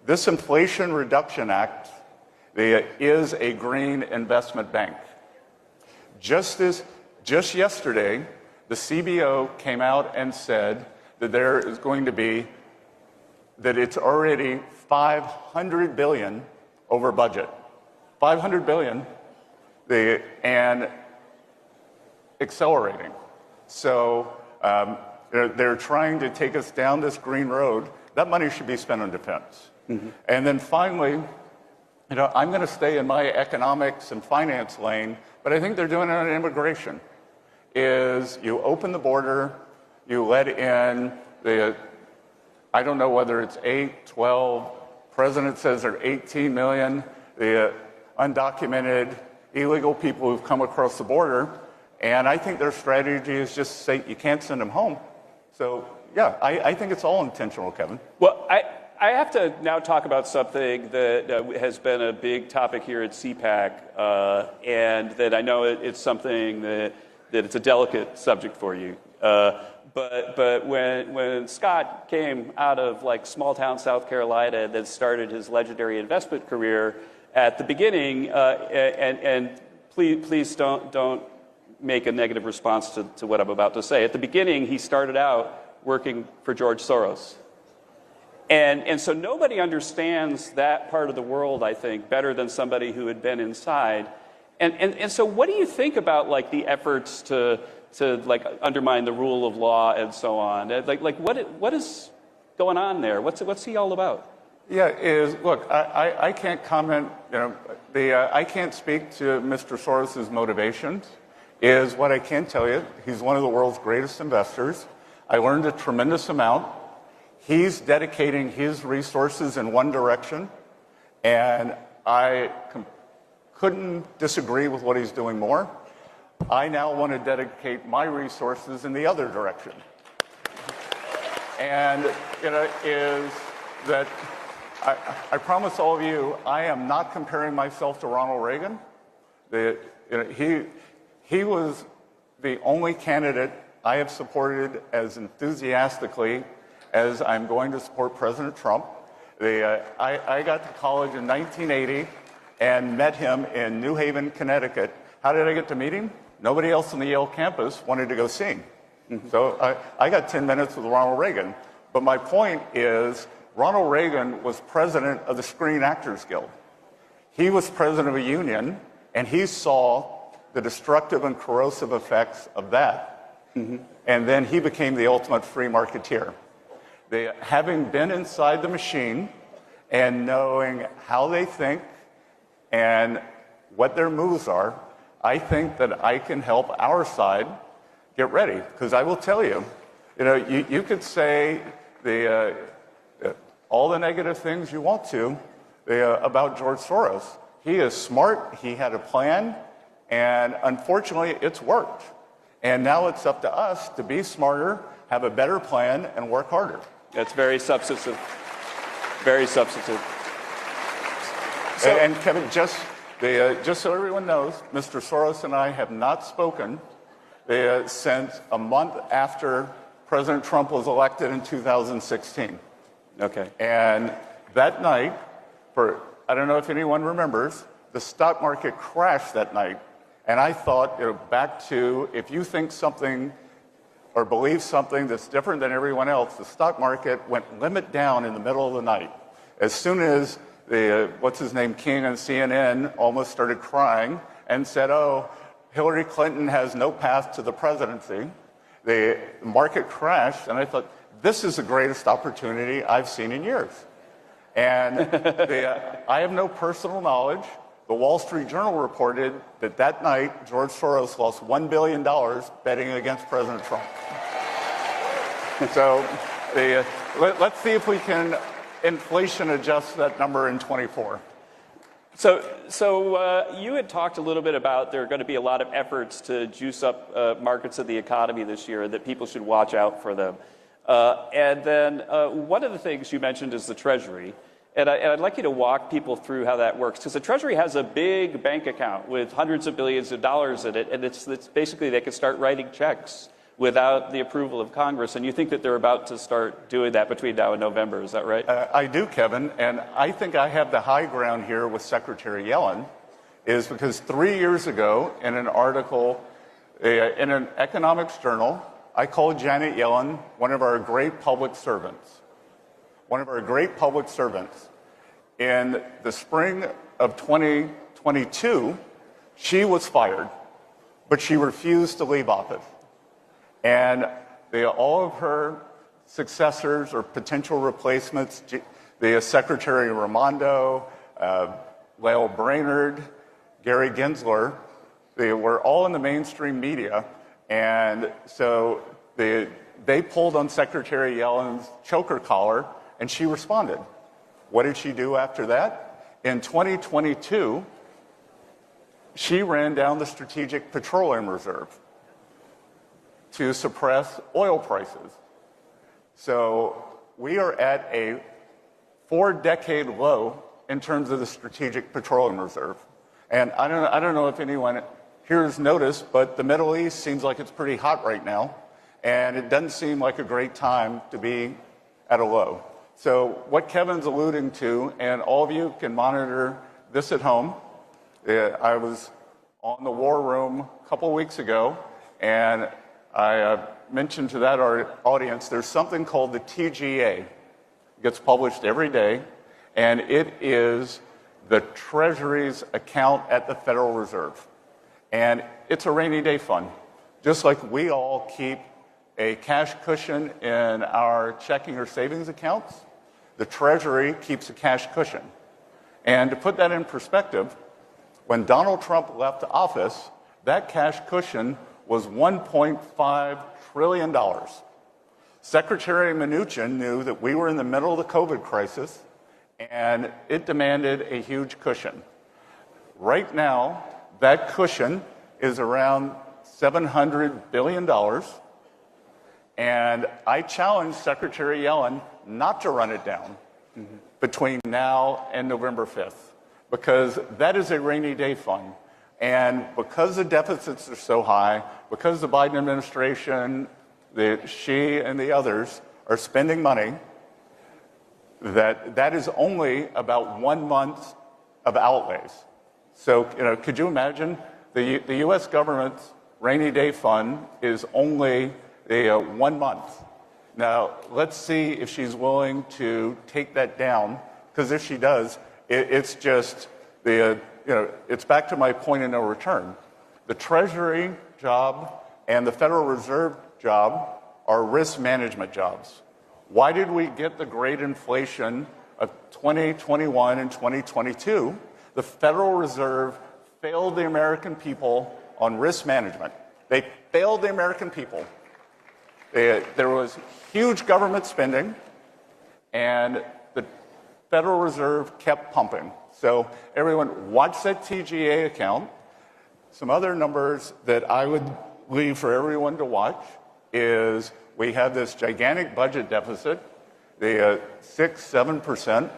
this Inflation Reduction Act is a green investment bank. Just yesterday, the CBO came out and said that there is going to be, that it's already $500 billion over budget. $500 billion, and accelerating. So they're trying to take us down this green road. That money should be spent on defense. Mm-hmm. And then finally, I'm going to stay in my economics and finance lane, but I think they're doing it on immigration. Is you open the border, you let in I don't know whether it's 8, 12, president says there are 18 million, the undocumented, illegal people who've come across the border, and I think their strategy is just to say you can't send them home. So, yeah, I think it's all intentional, Kevin. Well, I have to now talk about something that has been a big topic here at CPAC, and that I know it's something that it's a delicate subject for you. But when Scott came out of like small town South Carolina and then started his legendary investment career, at the beginning, and please don't make a negative response to what I'm about to say. At the beginning, he started out working for George Soros. And so nobody understands that part of the world, I think, better than somebody who had been inside. And so what do you think about like the efforts to like undermine the rule of law and so on? Like what is going on there? What's he all about? Yeah, look, I can't comment, I can't speak to Mr. Soros's motivations. What I can tell you, he's one of the world's greatest investors. I learned a tremendous amount. He's dedicating his resources in one direction, and I couldn't disagree with what he's doing more. I now want to dedicate my resources in the other direction. And is that I promise all of you, I am not comparing myself to Ronald Reagan. He was the only candidate I have supported as enthusiastically as I'm going to support President Trump. I got to college in 1980 and met him in New Haven, Connecticut. How did I get to meet him? Nobody else on the Yale campus wanted to go see him. Mm-hmm. So I got 10 minutes with Ronald Reagan. But my point is, Ronald Reagan was president of the Screen Actors Guild. He was president of a union, and he saw the destructive and corrosive effects of that. Mm-hmm. And then he became the ultimate free marketeer. Having been inside the machine and knowing how they think and what their moves are, I think that I can help our side get ready. Because I will tell you, you could say all the negative things you want to about George Soros. He is smart, he had a plan, and unfortunately it's worked. And now it's up to us to be smarter, have a better plan, and work harder. That's very substantive. Very substantive. So, and Kevin, just so everyone knows, Mr. Soros and I have not spoken since a month after President Trump was elected in 2016. Okay. And that night, I don't know if anyone remembers, the stock market crashed that night. And I thought, back to, if you think something or believe something that's different than everyone else, the stock market went limit down in the middle of the night. As soon as what's his name, King on CNN almost started crying and said, oh, Hillary Clinton has no path to the presidency, the market crashed, and I thought, this is the greatest opportunity I've seen in years. And I have no personal knowledge. The Wall Street Journal reported that night, George Soros lost $1 billion betting against President Trump. So let's see if we can inflation adjust that number in 24. So you had talked a little bit about there are going to be a lot of efforts to juice up markets of the economy this year, that people should watch out for them. And then one of the things you mentioned is the Treasury. And I'd like you to walk people through how that works, because the Treasury has a big bank account with hundreds of billions of dollars in it, and it's basically they can start writing checks without the approval of Congress, and you think that they're about to start doing that between now and November. Is that right? I do, Kevin, and I think I have the high ground here with Secretary Yellen, is because 3 years ago in an article in an economics journal, I called Janet Yellen one of our great public servants. One of our great public servants. In the spring of 2022, she was fired, but she refused to leave office. And all of her successors or potential replacements, the Secretary Raimondo, Lael Brainerd, Gary Gensler, they were all in the mainstream media. And so they pulled on Secretary Yellen's choker collar, and she responded. What did she do after that? In 2022, she ran down the Strategic Petroleum Reserve to suppress oil prices. So we are at a 4-decade low in terms of the Strategic Petroleum Reserve. And I don't know if anyone here has noticed, but the Middle East seems like it's pretty hot right now, and it doesn't seem like a great time to be at a low. So what Kevin's alluding to, and all of you can monitor this at home, I was on the War Room a couple of weeks ago, and I mentioned to that audience there's something called the TGA. It gets published every day, and it is the Treasury's account at the Federal Reserve. And it's a rainy day fund. Just like we all keep a cash cushion in our checking or savings accounts, the Treasury keeps a cash cushion. And to put that in perspective, when Donald Trump left office, that cash cushion was $1.5 trillion. Secretary Mnuchin knew that we were in the middle of the COVID crisis, and it demanded a huge cushion. Right now, that cushion is around $700 billion, and I challenge Secretary Yellen not to run it down between now and November 5th, because that is a rainy day fund. And because the deficits are so high, because the Biden administration, she and the others are spending money, that is only about 1 month of outlays. So, could you imagine the U.S. government's rainy day fund is only 1 month. Now, let's see if she's willing to take that down, because if she does, it's just it's back to my point of no return. The Treasury job and the Federal Reserve job are risk management jobs. Why did we get the great inflation of 2021 and 2022? The Federal Reserve failed the American people on risk management. They failed the American people. There was huge government spending, and the Federal Reserve kept pumping. So everyone, watch that TGA account. Some other numbers that I would leave for everyone to watch is we have this gigantic budget deficit, the 6-7%,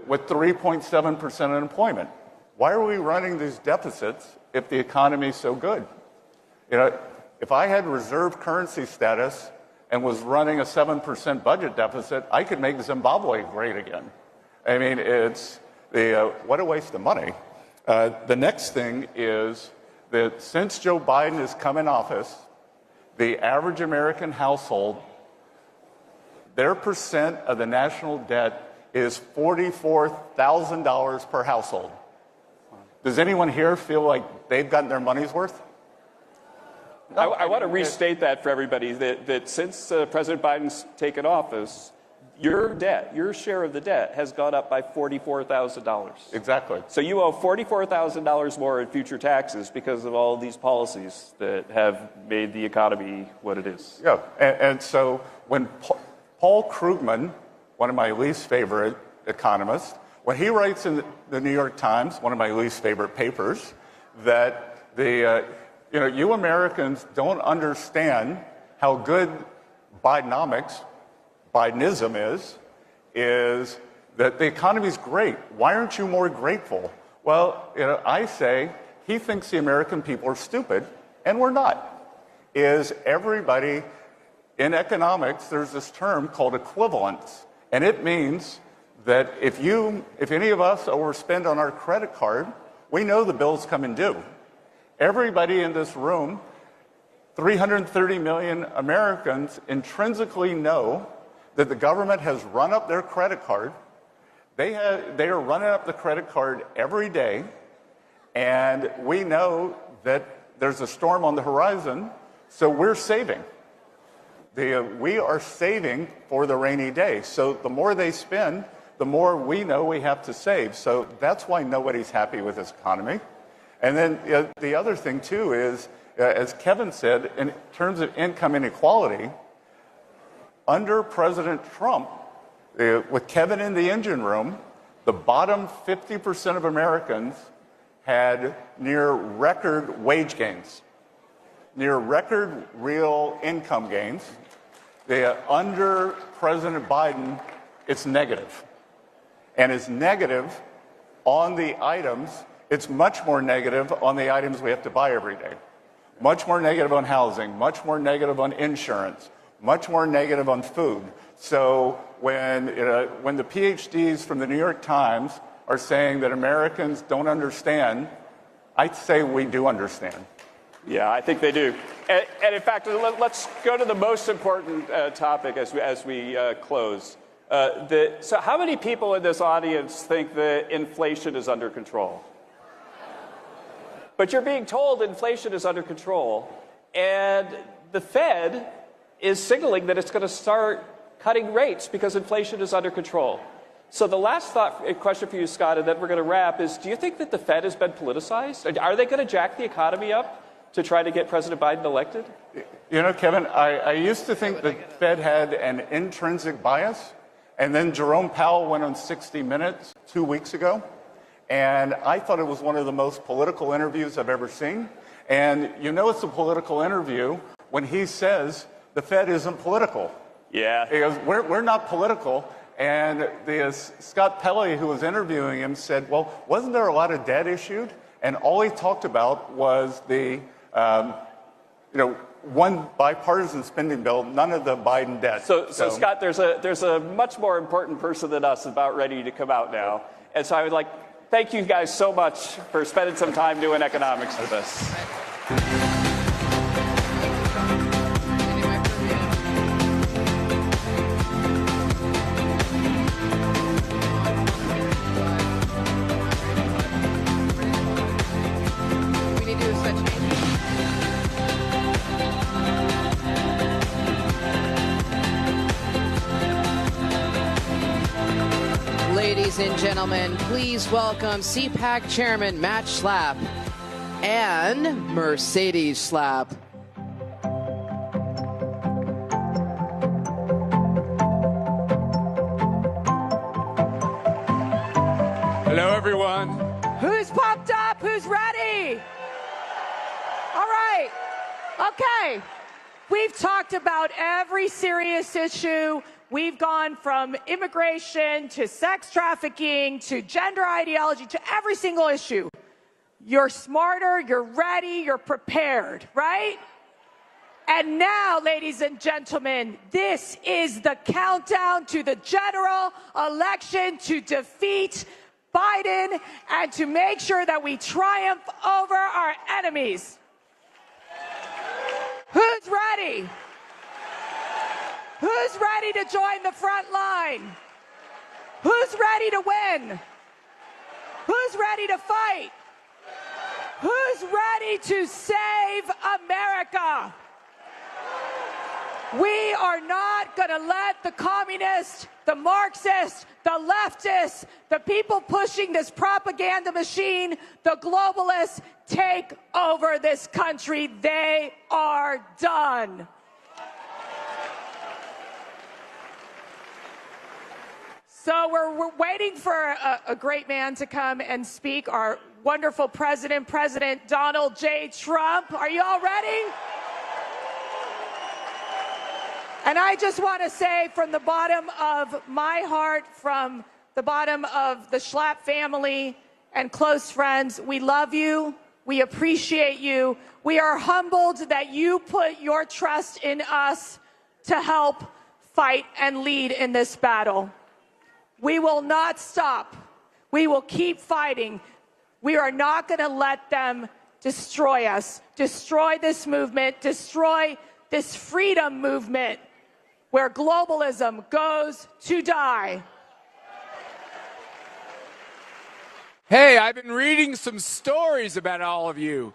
with 3.7% unemployment. Why are we running these deficits if the economy is so good? If I had reserve currency status and was running a 7% budget deficit, I could make Zimbabwe great again. I mean, it's what a waste of money. The next thing is that since Joe Biden has come in office, the average American household, their percent of the national debt is $44,000 per household. Does anyone here feel like they've gotten their money's worth? No, I want to restate that for everybody, that since President Biden's taken office, your debt, your share of the debt, has gone up by $44,000. Exactly. So you owe $44,000 more in future taxes because of all these policies that have made the economy what it is. Yeah, and so when Paul Krugman, one of my least favorite economists, when he writes in the New York Times, one of my least favorite papers, that you Americans don't understand how good Bidenism is that the economy's great. Why aren't you more grateful? Well, I say he thinks the American people are stupid, and we're not. is everybody, in economics, there's this term called equivalence. And it means that if any of us overspend on our credit card, we know the bill's coming due. Everybody in this room, 330 million Americans, intrinsically know that the government has run up their credit card. They are running up the credit card every day, and we know that there's a storm on the horizon, so we're saving. We are saving for the rainy day. So the more they spend, the more we know we have to save. So that's why nobody's happy with this economy. And then the other thing, too, is, as Kevin said, in terms of income inequality, under President Trump, with Kevin in the engine room, the bottom 50% of Americans had near record wage gains, near record real income gains. Under President Biden, it's negative. And it's negative on the items. It's much more negative on the items we have to buy every day. Much more negative on housing, much more negative on insurance, much more negative on food. So when the PhDs from the New York Times are saying that Americans don't understand, I'd say we do understand. Yeah, I think they do. And in fact, let's go to the most important topic as we close. So how many people in this audience think that inflation is under control? But you're being told inflation is under control, and the Fed is signaling that it's going to start cutting rates because inflation is under control. So the last question for you, Scott, and then we're going to wrap, is do you think that the Fed has been politicized? Are they going to jack the economy up to try to get President Biden elected? You know, Kevin, I used to think the Fed had an intrinsic bias, and then Jerome Powell went on 60 Minutes 2 weeks ago, and I thought it was one of the most political interviews I've ever seen. And you know it's a political interview when he says the Fed isn't political. Yeah. He goes, we're not political. And Scott Pelley, who was interviewing him, said, well, wasn't there a lot of debt issued? And all he talked about was the, one bipartisan spending bill, none of the Biden debt. So Scott, there's a much more important person than us about ready to come out now. And so I would thank you guys so much for spending some time doing economics with us. Ladies and gentlemen, please welcome CPAC Chairman Matt Schlapp and Mercedes Schlapp. Hello, everyone. Who's pumped up? Who's ready? All right. Okay. We've talked about every serious issue. We've gone from immigration to sex trafficking to gender ideology to every single issue. You're smarter, you're ready, you're prepared, right? And now, ladies and gentlemen, this is the countdown to the general election to defeat Biden and to make sure that we triumph over our enemies. Who's ready? Who's ready to join the front line? Who's ready to win? Who's ready to fight? Who's ready to save America? We are not going to let the communists, the Marxists, the leftists, the people pushing this propaganda machine, the globalists, take over this country. They are done. So we're waiting for a great man to come and speak, our wonderful president, President Donald J. Trump. Are you all ready? And I just want to say from the bottom of my heart, from the bottom of the Schlapp family and close friends, we love you, We appreciate you. We are humbled that you put your trust in us to help fight and lead in this battle. We will not stop. We will keep fighting. We are not going to let them destroy us, destroy this movement, destroy this freedom movement where globalism goes to die. Hey, I've been reading some stories about all of you.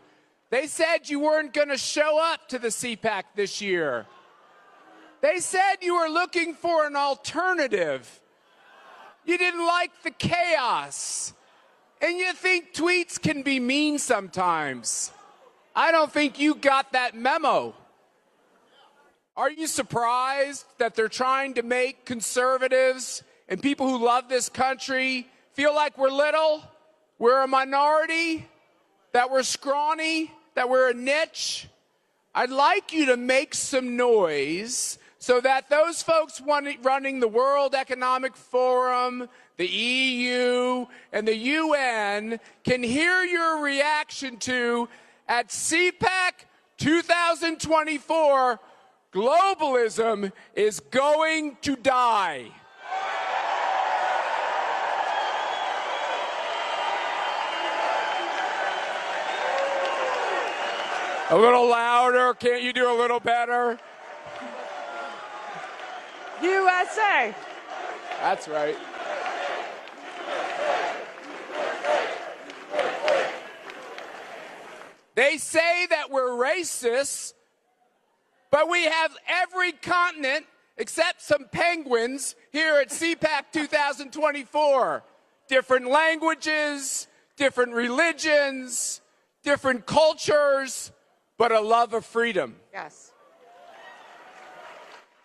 They said you weren't going to show up to the CPAC this year. They said you were looking for an alternative. You didn't like the chaos. And you think tweets can be mean sometimes. I don't think you got that memo. Are you surprised that they're trying to make conservatives and people who love this country feel like we're little, we're a minority, that we're scrawny, that we're a niche? I'd like you to make some noise so that those folks running the World Economic Forum, the EU, and the UN can hear your reaction to, at CPAC 2024, globalism is going to die. A little louder, can't you do a little better? USA. That's right. They say that we're racist, but we have every continent except some penguins here at CPAC 2024. Different languages, different religions, different cultures, but a love of freedom. Yes.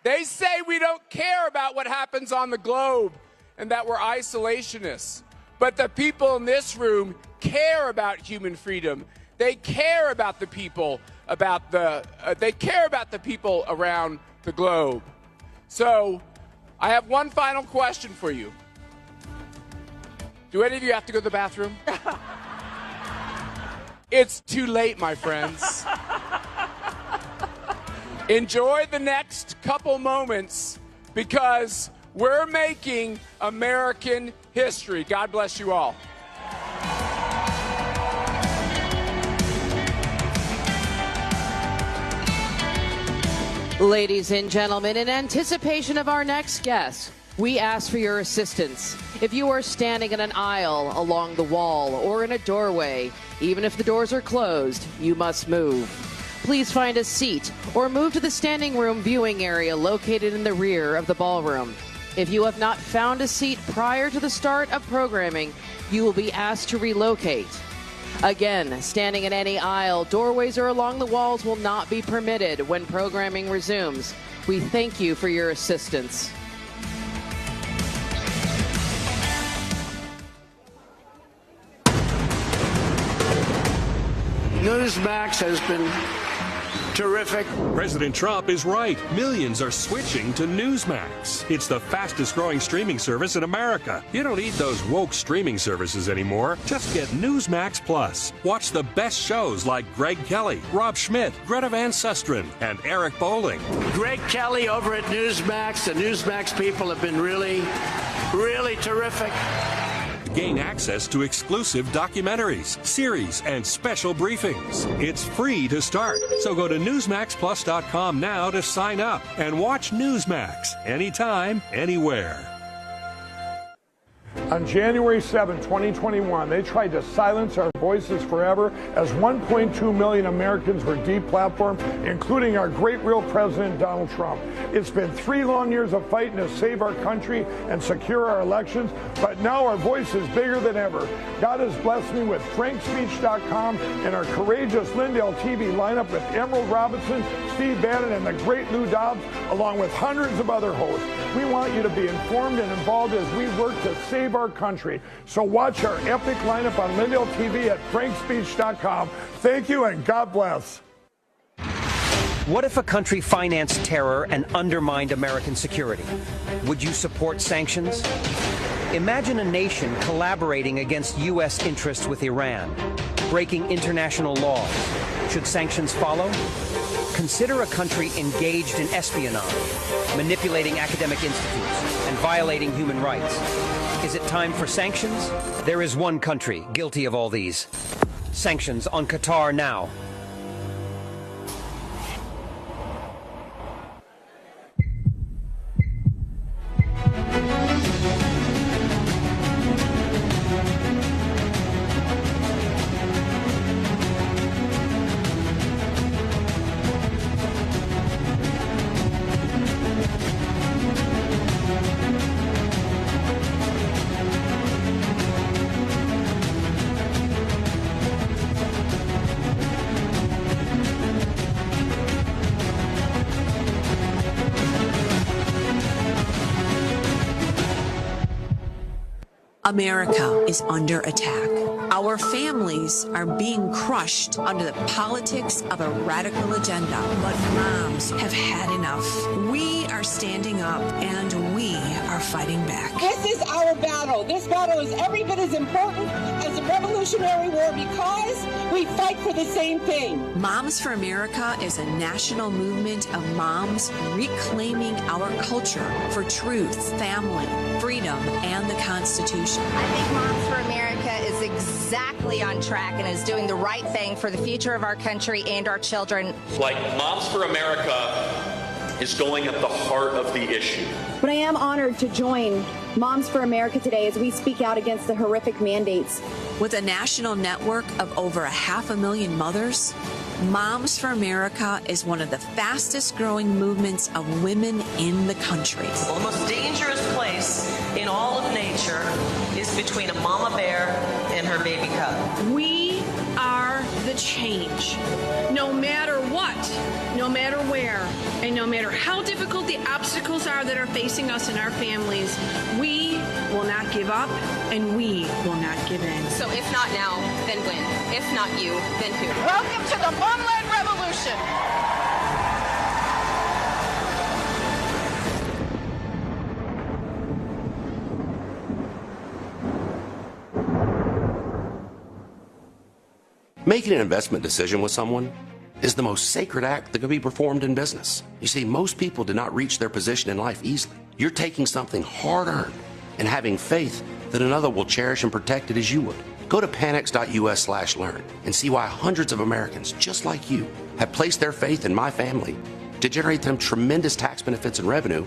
They say we don't care about what happens on the globe and that we're isolationists. But the people in this room care about human freedom. They care about the people, they care about the people around the globe. So I have one final question for you. Do any of you have to go to the bathroom? It's too late, my friends. Enjoy the next couple moments because we're making American history. God bless you all. Ladies and gentlemen, in anticipation of our next guest, we ask for your assistance. If you are standing in an aisle, along the wall, or in a doorway, even if the doors are closed, you must move. Please find a seat or move to the standing room viewing area located in the rear of the ballroom. If you have not found a seat prior to the start of programming, you will be asked to relocate. Again, standing in any aisle, doorways, or along the walls will not be permitted when programming resumes. We thank you for your assistance. Newsmax has been terrific. President Trump is right. Millions are switching to Newsmax. It's the fastest growing streaming service in America. You don't need those woke streaming services anymore. Just get Newsmax Plus. Watch the best shows like Greg Kelly, Rob Schmidt, Greta Van Susteren, and Eric Bolling. Greg Kelly over at Newsmax. The Newsmax people have been really terrific. Gain access to exclusive documentaries, series, and special briefings. It's free to start. So go to NewsmaxPlus.com now to sign up and watch Newsmax anytime, anywhere. On January 7, 2021, they tried to silence our voices forever as 1.2 million Americans were deplatformed, including our great real president, Donald Trump. It's been 3 long years of fighting to save our country and secure our elections, but now our voice is bigger than ever. God has blessed me with FrankSpeech.com and our courageous Lindell TV lineup with Emerald Robinson, Steve Bannon, and the great Lou Dobbs, along with hundreds of other hosts. We want you to be informed and involved as we work to save our country. So watch our epic lineup on Lindell TV at FrankSpeech.com. Thank you and God bless. What if a country financed terror and undermined American security? Would you support sanctions? Imagine a nation collaborating against U.S. interests with Iran. breaking international laws. Should sanctions follow? Consider a country engaged in espionage, manipulating academic institutes, and violating human rights. Is it time for sanctions? There is one country guilty of all these. Sanctions on Qatar now. America is under attack. Our families are being crushed under the politics of a radical agenda. But moms have had enough. We are standing up and we are fighting back. This is our battle. This battle is every bit as important as the Revolutionary War because we fight for the same thing. Moms for America is a national movement of moms reclaiming our culture for truth, family, freedom, and the Constitution. I think Moms for America is exactly on track and is doing the right thing for the future of our country and our children. Like Moms for America is going at the heart of the issue. But I am honored to join Moms for America today as we speak out against the horrific mandates. With a national network of over 500,000 mothers, Moms for America is one of the fastest growing movements of women in the country. Well, the most dangerous place in all of nature is between a mama bear and her baby cub. We are the change. No matter what, no matter where, and no matter how difficult the obstacles are that are facing us and our families, we will not give up and we will not give in. So if not now, then when? If not you, then who? Welcome to the Mom-Led Revolution. Making an investment decision with someone is the most sacred act that can be performed in business. You see, most people do not reach their position in life easily. You're taking something hard-earned and having faith that another will cherish and protect it as you would. Go to panex.us/learn and see why hundreds of Americans just like you have placed their faith in my family to generate them tremendous tax benefits and revenue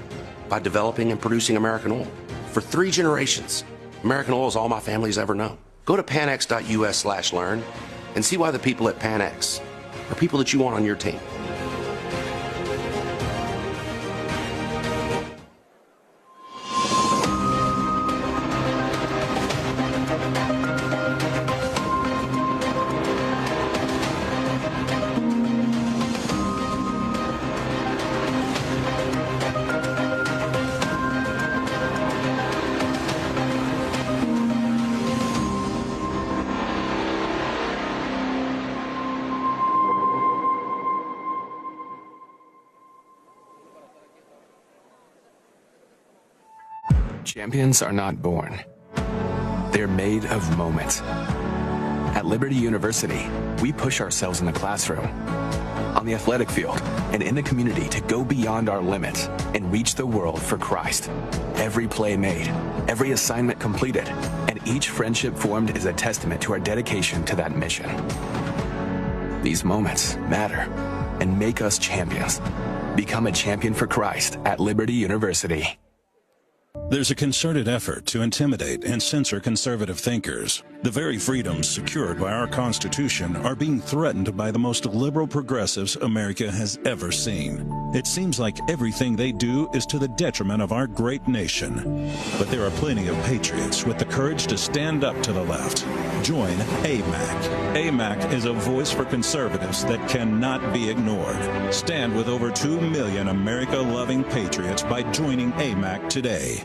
by developing and producing American oil. For 3 generations, American oil is all my family's ever known. Go to panex.us/learn and see why the people at Panex are people that you want on your team. Champions are not born. They're made of moments. At Liberty University, we push ourselves in the classroom, on the athletic field, and in the community to go beyond our limits and reach the world for Christ. Every play made, every assignment completed, and each friendship formed is a testament to our dedication to that mission. These moments matter and make us champions. Become a champion for Christ at Liberty University. There's a concerted effort to intimidate and censor conservative thinkers. The very freedoms secured by our Constitution are being threatened by the most liberal progressives America has ever seen. It seems like everything they do is to the detriment of our great nation. But there are plenty of patriots with the courage to stand up to the left. Join AMAC. AMAC is a voice for conservatives that cannot be ignored. Stand with over 2 million America-loving patriots by joining AMAC today.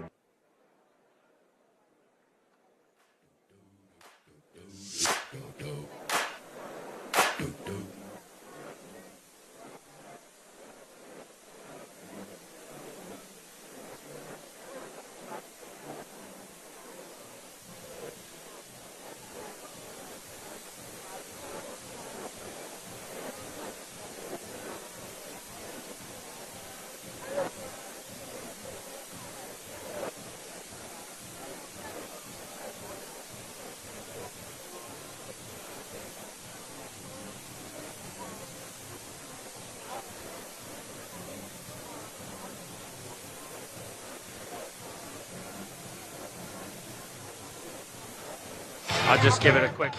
I'll just give it a quick.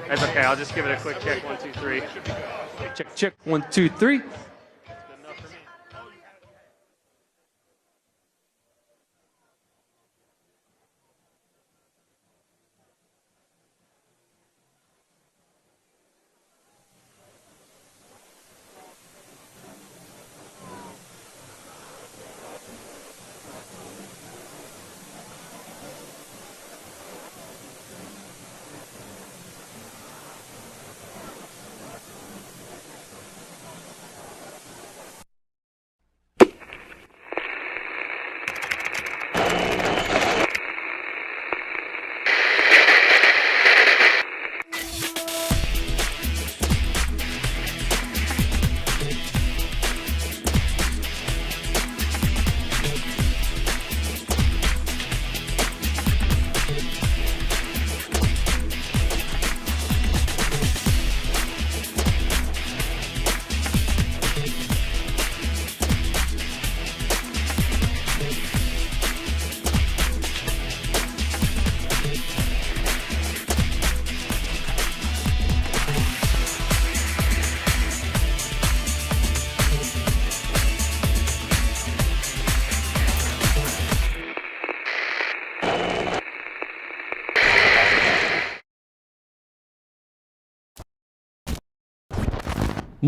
That's okay. I'll just give it a quick check. 1, 2, 3. Check, check. 1, 2, 3.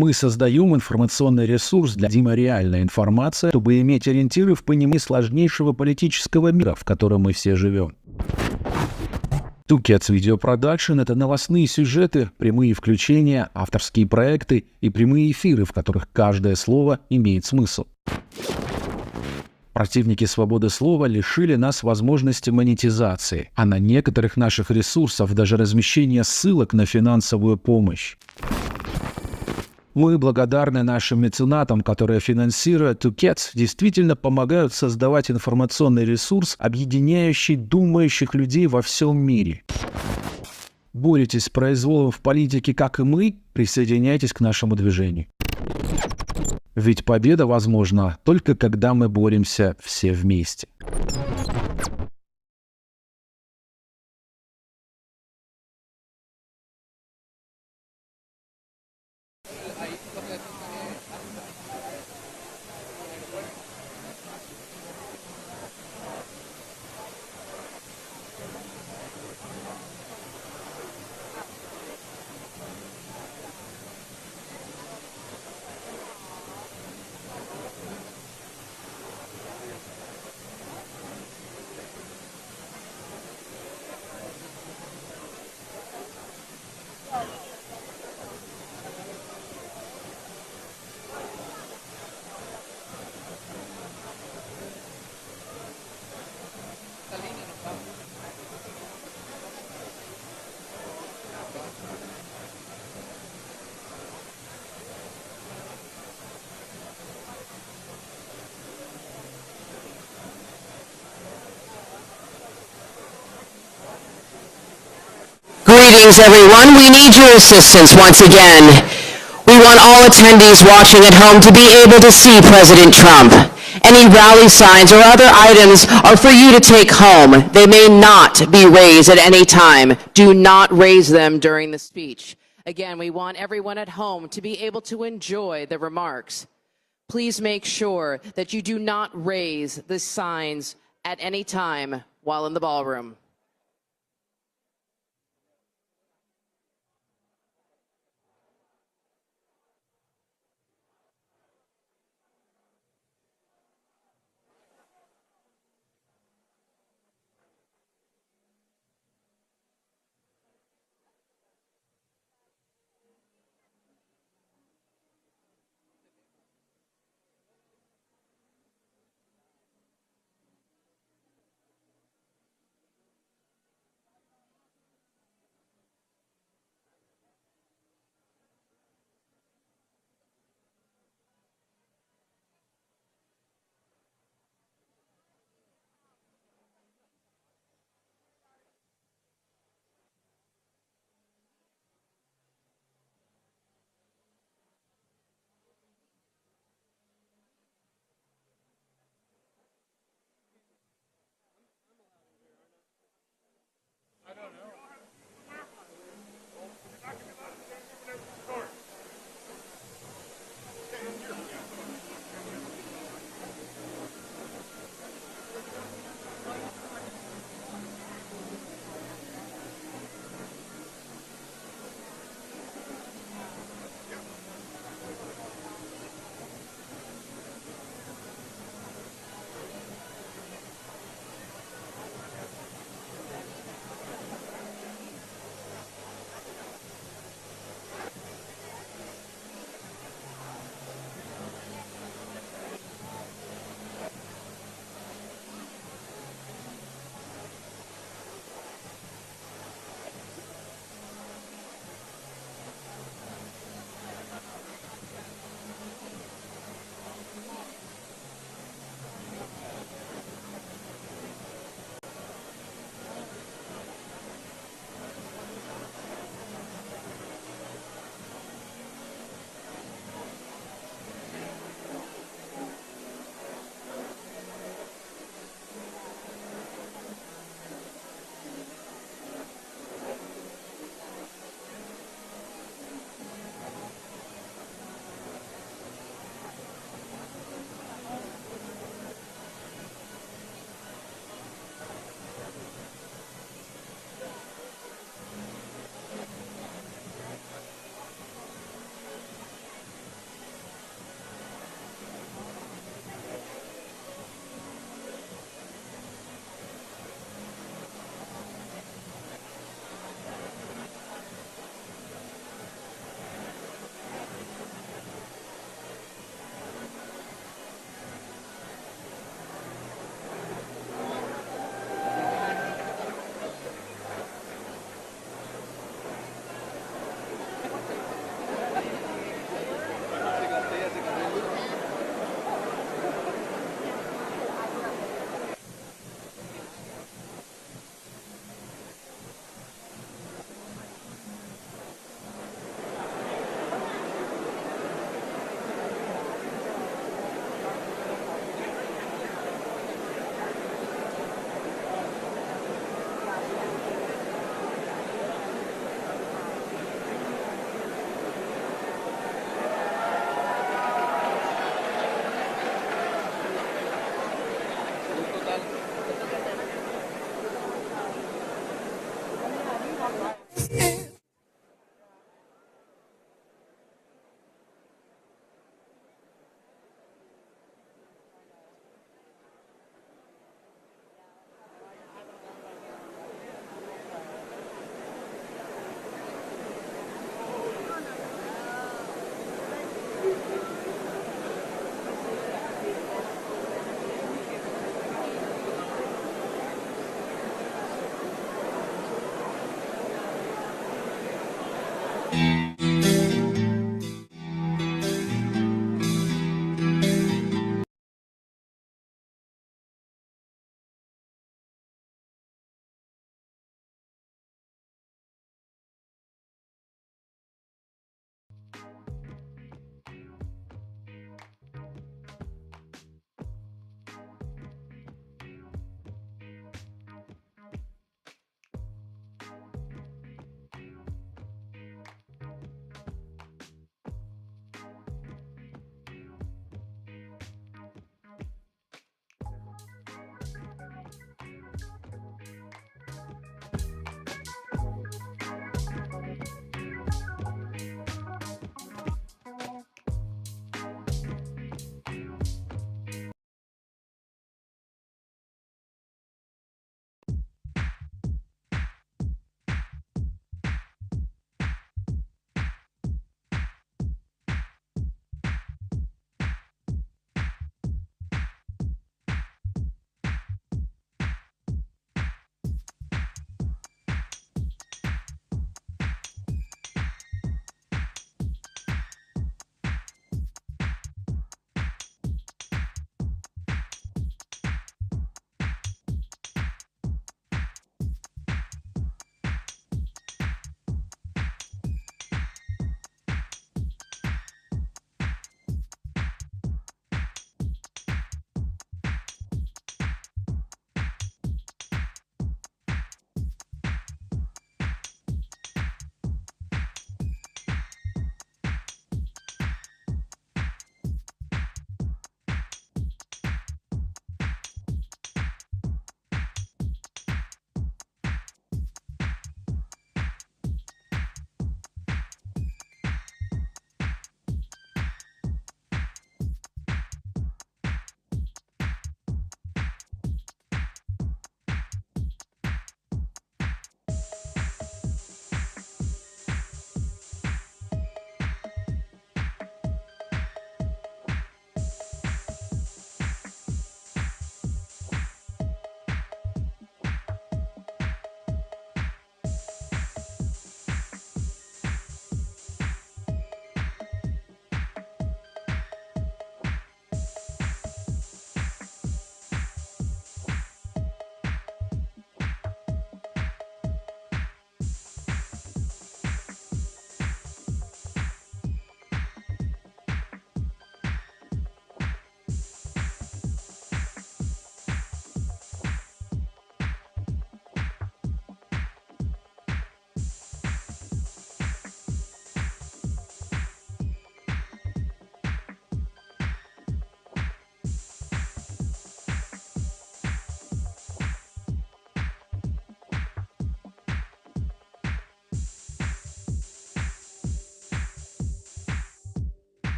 Мы создаем информационный ресурс для реальной информации, чтобы иметь ориентиры в понимании сложнейшего политического мира, в котором мы все живем. Cats Video Production — это новостные сюжеты, прямые включения, авторские проекты и прямые эфиры, в которых каждое слово имеет смысл. Противники свободы слова лишили нас возможности монетизации, а на некоторых наших ресурсах даже размещения ссылок на финансовую помощь. Мы благодарны нашим меценатам, которые, финансируя Cats, действительно помогают создавать информационный ресурс, объединяющий думающих людей во всем мире. Боретесь с произволом в политике, как и мы, присоединяйтесь к нашему движению. Ведь победа возможна только когда мы боремся все вместе. Greetings, everyone. We need your assistance once again. We want all attendees watching at home to be able to see President Trump. Any rally signs or other items are for you to take home. They may not be raised at any time. Do not raise them during the speech. Again, we want everyone at home to be able to enjoy the remarks. Please make sure that you do not raise the signs at any time while in the ballroom.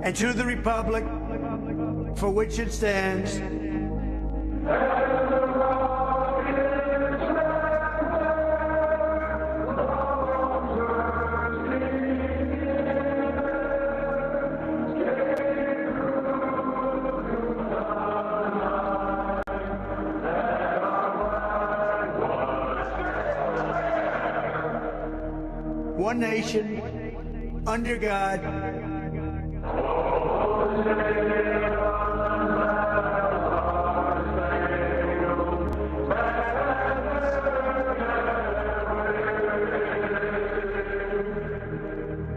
And to the republic for which it stands, one nation, under God,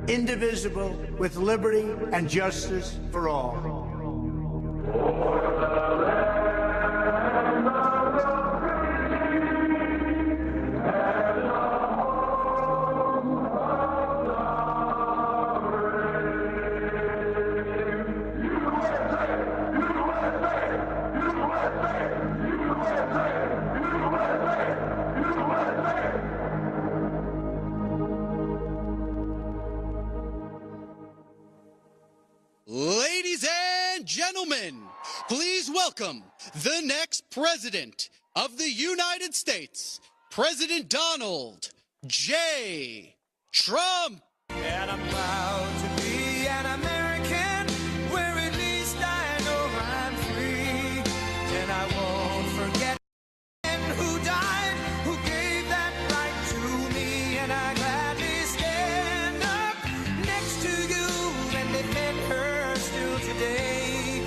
indivisible, with liberty and justice for all. Ladies and gentlemen, please welcome the next president of the United States, President Donald J. Trump. And I'm proud to be an American, where at least I know I'm free. And I won't forget who died, who gave that right to me. And I gladly stand up next to you and defend her still today.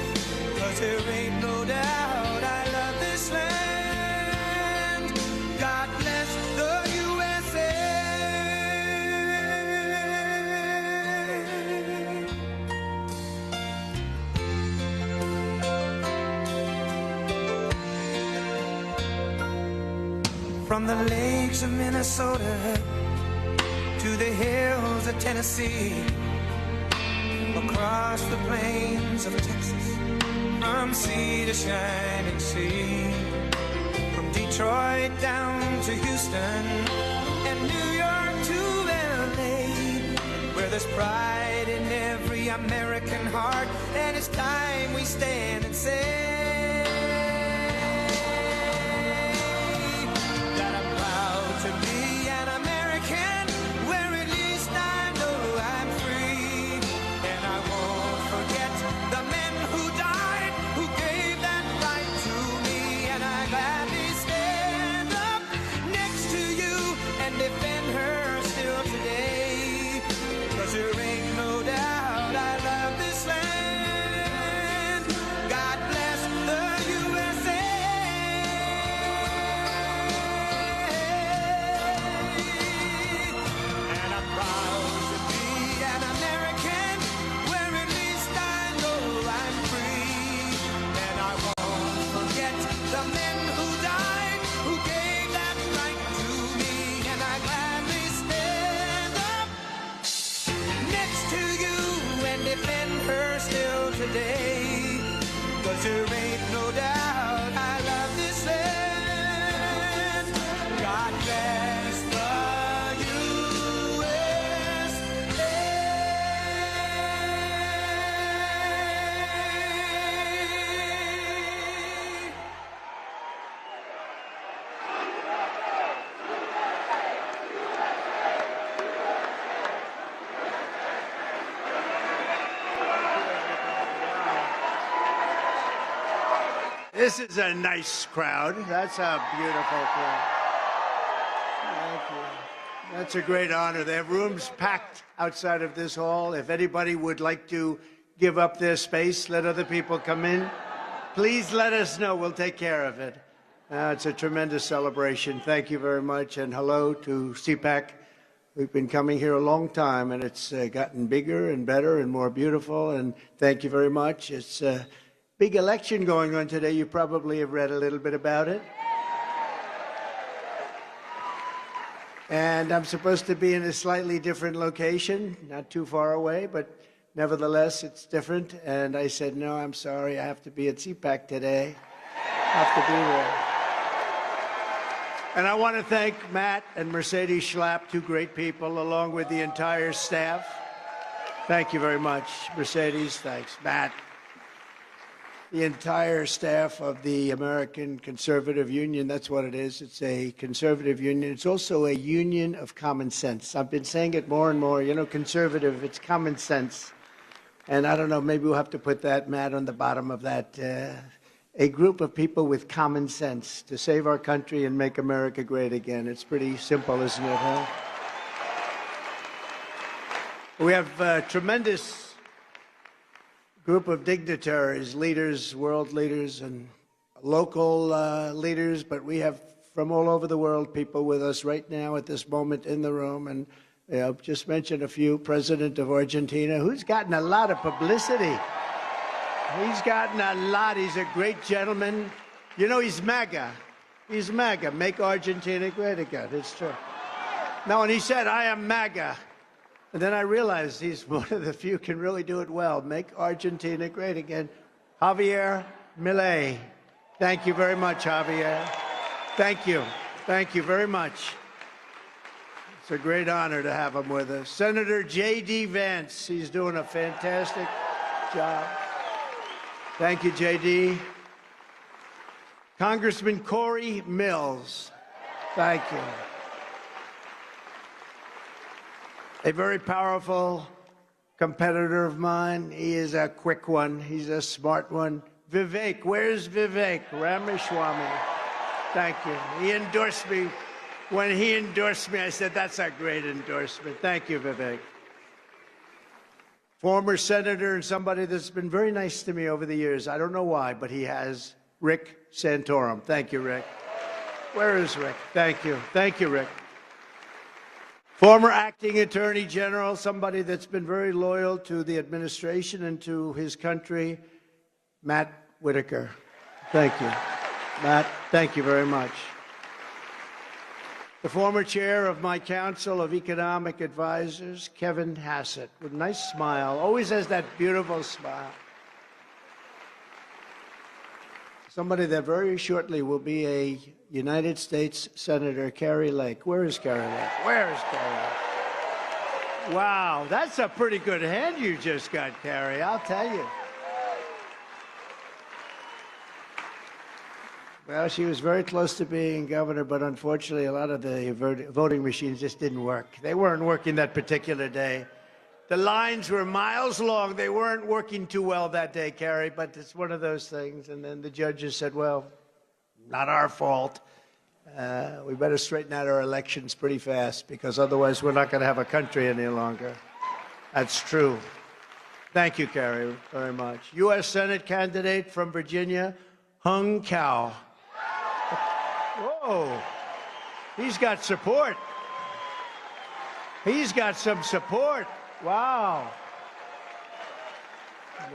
'Cause there ain't no doubt I love this land. God bless the USA. From the lakes of Minnesota to the hills of Tennessee, across the plains of Texas, from sea to shining sea, from Detroit down to Houston and New York to LA, where there's pride in every American heart, and it's time we stand and say that I'm proud to be an American, where at least I know I'm free. And I won't forget the men who died, who gave that right to me. And I gladly stand up next to you and defend her still today. 'Cause there ain't no doubt I love this land. God bless the USA. And I'm proud to be an American, where at least I know I'm free. And I won't forget the men who died, who gave that right to me. And I gladly stand up next to you and defend her still today. 'Cause there ain't no doubt I love this land. God bless the USA. This is a nice crowd. That's a beautiful crowd. Thank you. That's a great honor. They have rooms packed outside of this hall. If anybody would like to give up their space, let other people come in, please let us know. We'll take care of it. It's a tremendous celebration. Thank you very much. And hello to CPAC. We've been coming here a long time, and it's gotten bigger and better and more beautiful. And thank you very much. It's a big election going on today. You probably have read a little bit about it. And I'm supposed to be in a slightly different location, not too far away, but nevertheless, it's different. And I said, no, I'm sorry, I have to be at CPAC today. I have to be there. And I want to thank Matt and Mercedes Schlapp, two great people, along with the entire staff. Thank you very much, Mercedes. Thanks, Matt. The entire staff of the American Conservative Union, that's what it is. It's a conservative union. It's also a union of common sense. I've been saying it more and more. You know, conservative, it's common sense. And I don't know, maybe we'll have to put that, Matt, on the bottom of that. A group of people with common sense to save our country and make America great again. It's pretty simple, isn't it, huh? We have a tremendous group of dignitaries, leaders, world leaders, and local leaders, but we have from all over the world people with us right now at this moment in the room. And just mention a few. President of Argentina, who's gotten a lot of publicity. He's gotten a lot. He's a great gentleman. You know, he's MAGA. He's MAGA. Make Argentina great again. It's true. No, and he said, I am MAGA. And then I realized he's one of the few who can really do it well. Make Argentina great again. Javier Milei. Thank you very much, Javier. Thank you. Thank you very much. It's a great honor to have him with us. Senator J.D. Vance. He's doing a fantastic job. Thank you, J.D. Congressman Corey Mills. Thank you. A very powerful competitor of mine. He is a quick one. He's a smart one. Vivek. Where's Vivek? Ramaswamy. Thank you. He endorsed me. When he endorsed me, I said, that's a great endorsement. Thank you, Vivek. Former senator and somebody that's been very nice to me over the years. I don't know why, but he has. Rick Santorum. Thank you, Rick. Where is Rick? Thank you. Thank you, Rick. Former acting attorney general, somebody that's been very loyal to the administration and to his country, Matt Whitaker. Thank you. Matt, thank you very much. The former chair of my Council of Economic Advisors, Kevin Hassett, with a nice smile, always has that beautiful smile. Somebody that very shortly will be a United States Senator, Kari Lake. Where is Kari Lake? Where is Kari Lake? Wow, that's a pretty good hand you just got, Kari, I'll tell you. Well, she was very close to being governor, but unfortunately a lot of the voting machines just didn't work. They weren't working that particular day. The lines were miles long. They weren't working too well that day, Kari, but it's one of those things. And then the judges said, well, not our fault. We better straighten out our elections pretty fast because otherwise we're not going to have a country any longer. That's true. Thank you, Kari, very much. U.S. Senate candidate from Virginia, Hung Cao. Whoa, he's got support. He's got some support. Wow.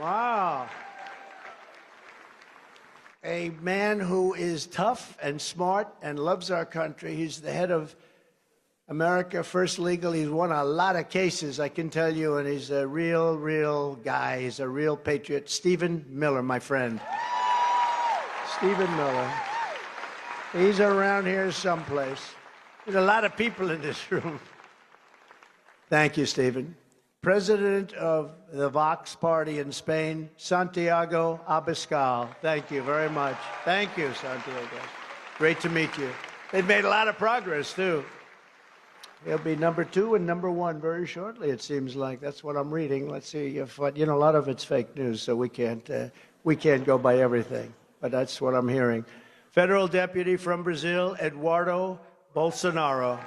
Wow. A man who is tough and smart and loves our country. He's the head of America First Legal. He's won a lot of cases, I can tell you, and he's a real guy. He's a real patriot. Stephen Miller, my friend. Stephen Miller. He's around here someplace. There's a lot of people in this room. Thank you, Stephen. President of the Vox Party in Spain, Santiago Abascal. Thank you very much. Thank you, Santiago. Great to meet you. They've made a lot of progress, too. He'll be number 2 and number 1 very shortly, it seems like. That's what I'm reading. Let's see if, you know, a lot of it's fake news, so we can't go by everything. But that's what I'm hearing. Federal deputy from Brazil, Eduardo Bolsonaro.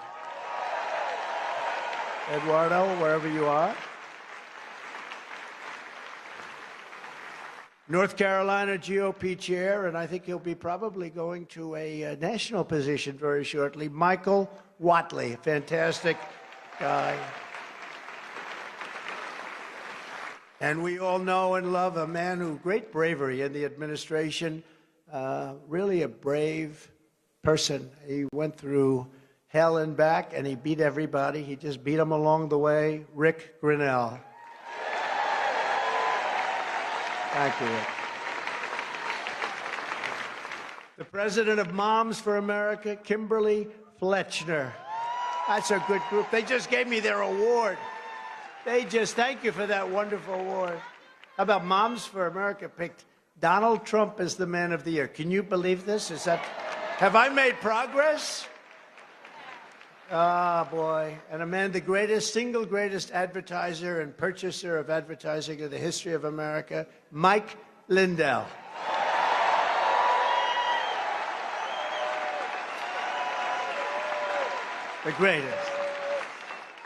Eduardo, wherever you are. North Carolina GOP chair, and I think he'll be probably going to a national position very shortly, Michael Whatley, fantastic guy. And we all know and love a man who great bravery in the administration, really a brave person. He went through hell and back, and he beat everybody. He just beat them along the way. Rick Grinnell. Thank you, Rick. The president of Moms for America, Kimberly Fletchner. That's a good group. They just gave me their award. Thank you for that wonderful award. How about Moms for America picked Donald Trump as the man of the year? Can you believe this? Have I made progress? Ah, boy. And a man, single greatest advertiser and purchaser of advertising in the history of America, Mike Lindell. The greatest.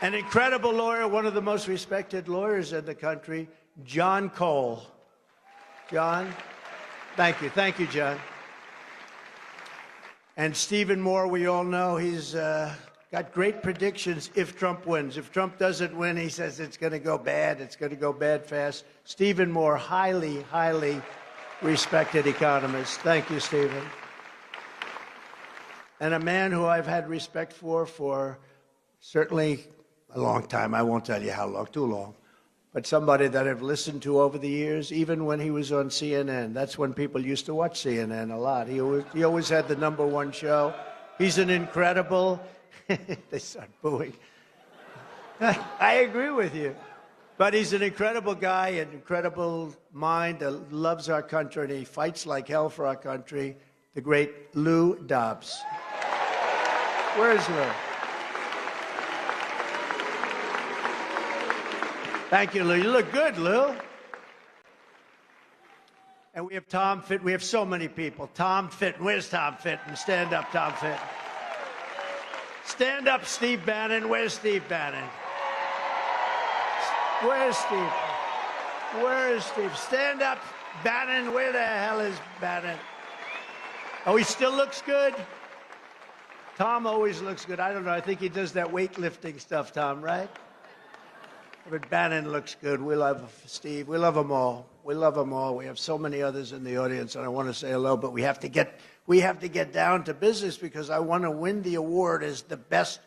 An incredible lawyer, one of the most respected lawyers in the country, John Cole. John, thank you. Thank you, John. And Stephen Moore, we all know he's got great predictions if Trump wins. If Trump doesn't win, he says it's going to go bad. It's going to go bad fast. Stephen Moore, highly, highly respected economist. Thank you, Stephen. And a man who I've had respect for certainly a long time. I won't tell you how long, too long. But somebody that I've listened to over the years, even when he was on CNN. That's when people used to watch CNN a lot. He always had the #1 show. He's an incredible... They start booing. I agree with you. But he's an incredible guy, an incredible mind that loves our country, and he fights like hell for our country. The great Lou Dobbs. Where's Lou? Thank you, Lou. You look good, Lou. And we have Tom Fitton. We have so many people. Tom Fitton. Where's Tom Fitton? Stand up, Tom Fitton. Stand up, Steve Bannon. Where's Steve Bannon? Where's Steve? Where is Steve? Stand up, Bannon. Where the hell is Bannon? Oh, he still looks good? Tom always looks good. I don't know. I think he does that weightlifting stuff, Tom, right? But Bannon looks good. We love Steve. We love them all. We love them all. We have so many others in the audience, and I want to say hello, but we have to get down to business because I want to win the award as the best,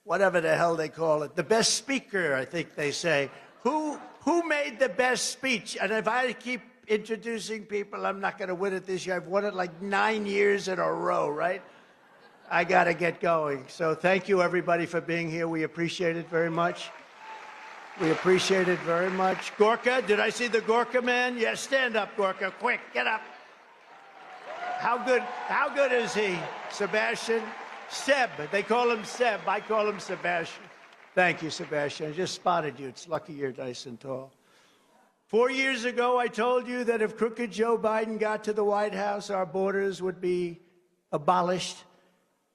whatever the hell they call it, the best speaker, I think they say. Who made the best speech? And if I keep introducing people, I'm not going to win it this year. I've won it like 9 years in a row, right? I got to get going. So thank you, everybody, for being here. We appreciate it very much. We appreciate it very much. Gorka, did I see the Gorka man? Yes, stand up, Gorka, quick, get up. How good is he? Sebastian? Seb, they call him Seb, I call him Sebastian. Thank you, Sebastian, I just spotted you. It's lucky you're nice and tall. 4 years ago, I told you that if crooked Joe Biden got to the White House, our borders would be abolished.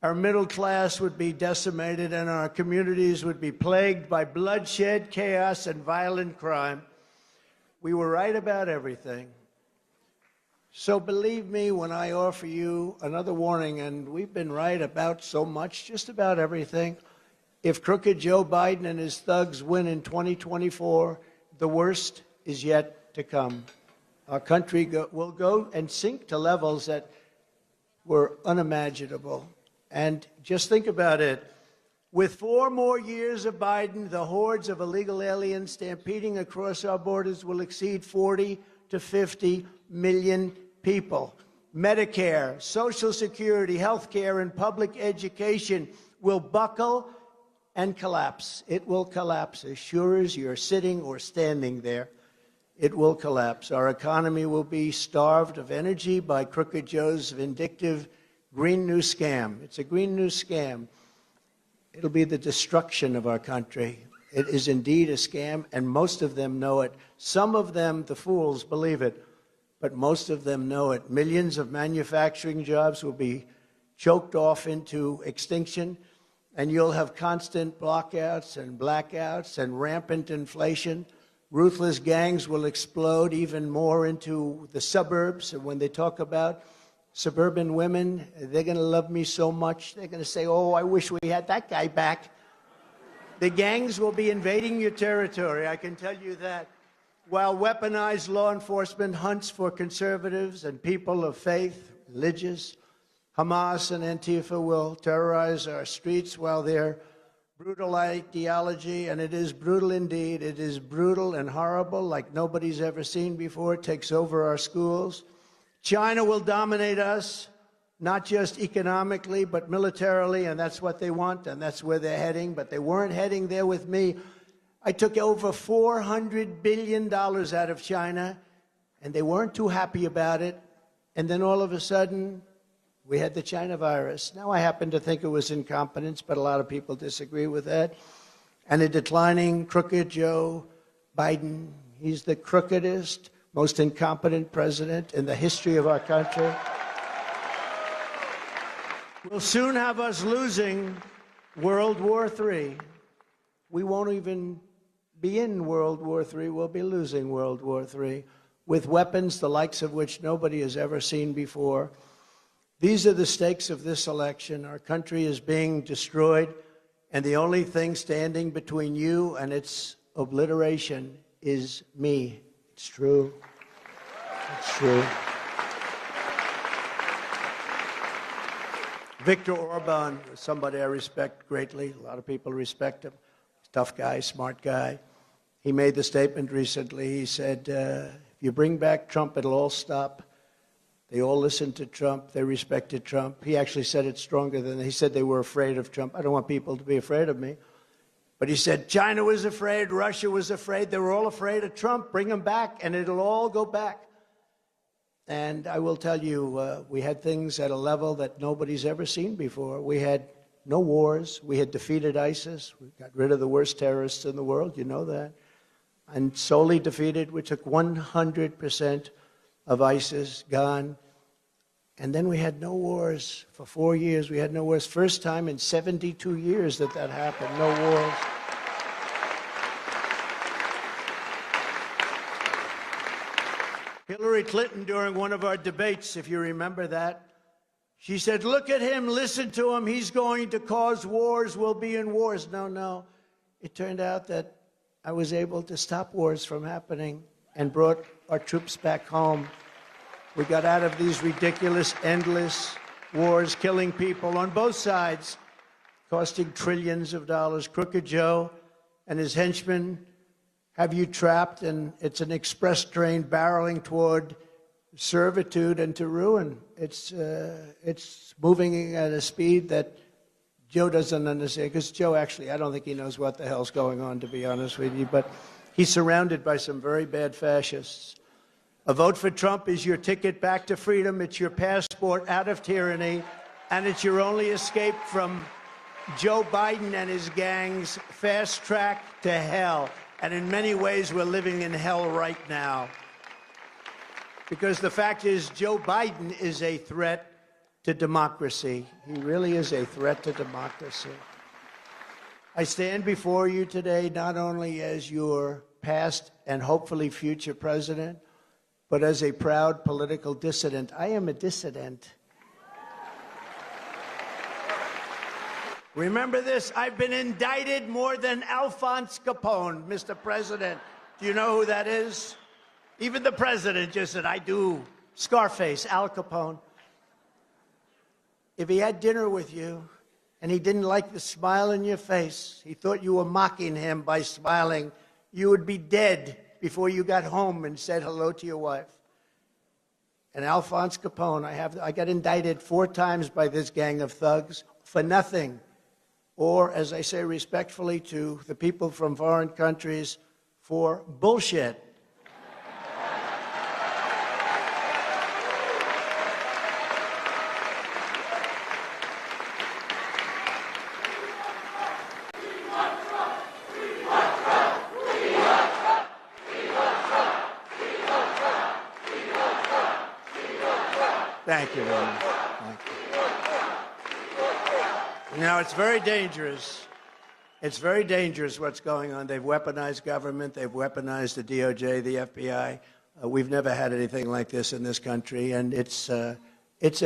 Our middle class would be decimated and our communities would be plagued by bloodshed, chaos, and violent crime. We were right about everything. So believe me when I offer you another warning, and we've been right about so much, just about everything. If crooked Joe Biden and his thugs win in 2024, the worst is yet to come. Our country will go and sink to levels that were unimaginable. And just think about it. With 4 more years of Biden, the hordes of illegal aliens stampeding across our borders will exceed 40 to 50 million people. Medicare, Social Security, health care, and public education will buckle and collapse. It will collapse as sure as you're sitting or standing there. It will collapse. Our economy will be starved of energy by crooked Joe's vindictive Green New Scam. It's a Green New Scam. It'll be the destruction of our country. It is indeed a scam, and most of them know it. Some of them, the fools, believe it, but most of them know it. Millions of manufacturing jobs will be choked off into extinction, and you'll have constant blockouts and blackouts and rampant inflation. Ruthless gangs will explode even more into the suburbs, and when they talk about suburban women, they're going to love me so much. They're going to say, oh, I wish we had that guy back. The gangs will be invading your territory, I can tell you that. While weaponized law enforcement hunts for conservatives and people of faith, religious, Hamas and Antifa will terrorize our streets while their brutal ideology, and it is brutal indeed, it is brutal and horrible like nobody's ever seen before, takes over our schools. China will dominate us, not just economically, but militarily, and that's what they want, and that's where they're heading, but they weren't heading there with me. I took over $400 billion out of China, and they weren't too happy about it, and then all of a sudden, we had the China virus. Now, I happen to think it was incompetence, but a lot of people disagree with that. And a declining, crooked Joe Biden. He's the crookedest, most incompetent president in the history of our country. We'll soon have us losing World War III. We won't even be in World War III. We'll be losing World War III with weapons the likes of which nobody has ever seen before. These are the stakes of this election. Our country is being destroyed, and the only thing standing between you and its obliteration is me. It's true. It's true. Viktor Orban is somebody I respect greatly. A lot of people respect him. Tough guy, smart guy. He made the statement recently. He said, if you bring back Trump, it'll all stop. They all listened to Trump. They respected Trump. He actually said it stronger than he said they were afraid of Trump. I don't want people to be afraid of me. But he said China was afraid, Russia was afraid. They were all afraid of Trump. Bring him back, and it'll all go back. And I will tell you, we had things at a level that nobody's ever seen before. We had no wars. We had defeated ISIS. We got rid of the worst terrorists in the world. You know that. And solely defeated. We took 100% of ISIS gone. And then we had no wars for 4 years. We had no wars. First time in 72 years that happened. No wars. Hillary Clinton, during one of our debates, if you remember that, she said, look at him, listen to him. He's going to cause wars. We'll be in wars. No, no. It turned out that I was able to stop wars from happening and brought our troops back home. We got out of these ridiculous, endless wars, killing people on both sides, costing trillions of dollars. Crooked Joe and his henchmen have you trapped, and it's an express train barreling toward servitude and to ruin. It's moving at a speed that Joe doesn't understand, because Joe actually, I don't think he knows what the hell's going on, to be honest with you, but he's surrounded by some very bad fascists. A vote for Trump is your ticket back to freedom. It's your passport out of tyranny, and it's your only escape from Joe Biden and his gang's fast track to hell. And in many ways, we're living in hell right now. Because the fact is, Joe Biden is a threat to democracy. He really is a threat to democracy. I stand before you today not only as your past and hopefully future president, but as a proud political dissident. I am a dissident. Remember this, I've been indicted more than Alphonse Capone, Mr. President. Do you know who that is? Even the president just said, I do. Scarface, Al Capone. If he had dinner with you and he didn't like the smile in your face, he thought you were mocking him by smiling, you would be dead before you got home and said hello to your wife. And Alphonse Capone, I got indicted 4 times by this gang of thugs for nothing. Or, as I say respectfully to the people from foreign countries, for bullshit. Thank you very much. Thank you. You know, it's very dangerous. It's very dangerous what's going on. They've weaponized government. They've weaponized the DOJ, the FBI. We've never had anything like this in this country, and it's a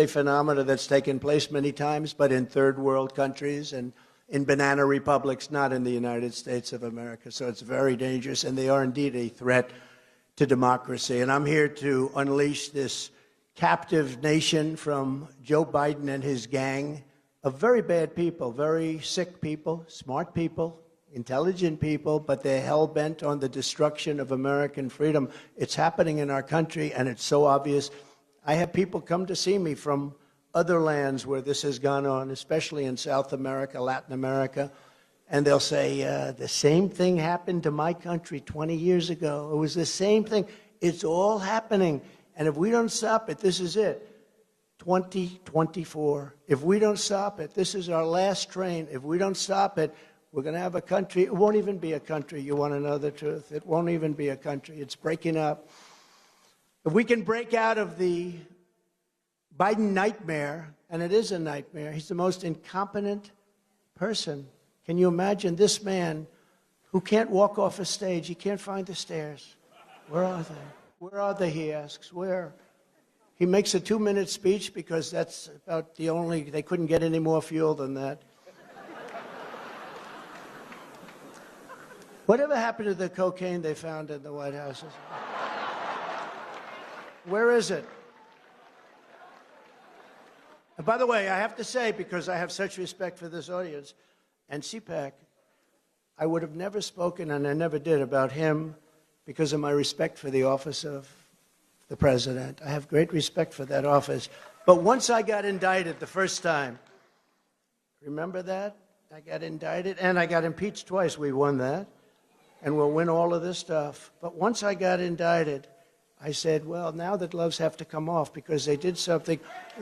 phenomenon that's taken place many times, but in third world countries and in banana republics, not in the United States of America. So it's very dangerous, and they are indeed a threat to democracy. And I'm here to unleash this captive nation from Joe Biden and his gang of very bad people, very sick people, smart people, intelligent people, but they're hell-bent on the destruction of American freedom. It's happening in our country, and it's so obvious. I have people come to see me from other lands where this has gone on, especially in South America, Latin America, and they'll say, the same thing happened to my country 20 years ago. It was the same thing. It's all happening. And if we don't stop it, this is it. 2024. If we don't stop it, this is our last train. If we don't stop it, we're going to have a country. It won't even be a country. You want to know the truth? It won't even be a country. It's breaking up. If we can break out of the Biden nightmare, and it is a nightmare, he's the most incompetent person. Can you imagine this man who can't walk off a stage? He can't find the stairs. Where are they? Where are they, he asks. Where? He makes a 2-minute speech because that's about the only, they couldn't get any more fuel than that. Whatever happened to the cocaine they found in the White House? Where is it? And by the way, I have to say, because I have such respect for this audience and CPAC, I would have never spoken, and I never did, about him because of my respect for the office of the president. I have great respect for that office. But once I got indicted the first time, remember that? I got indicted, and I got impeached twice. We won that, and we'll win all of this stuff. But once I got indicted, I said, well, now the gloves have to come off because they did something.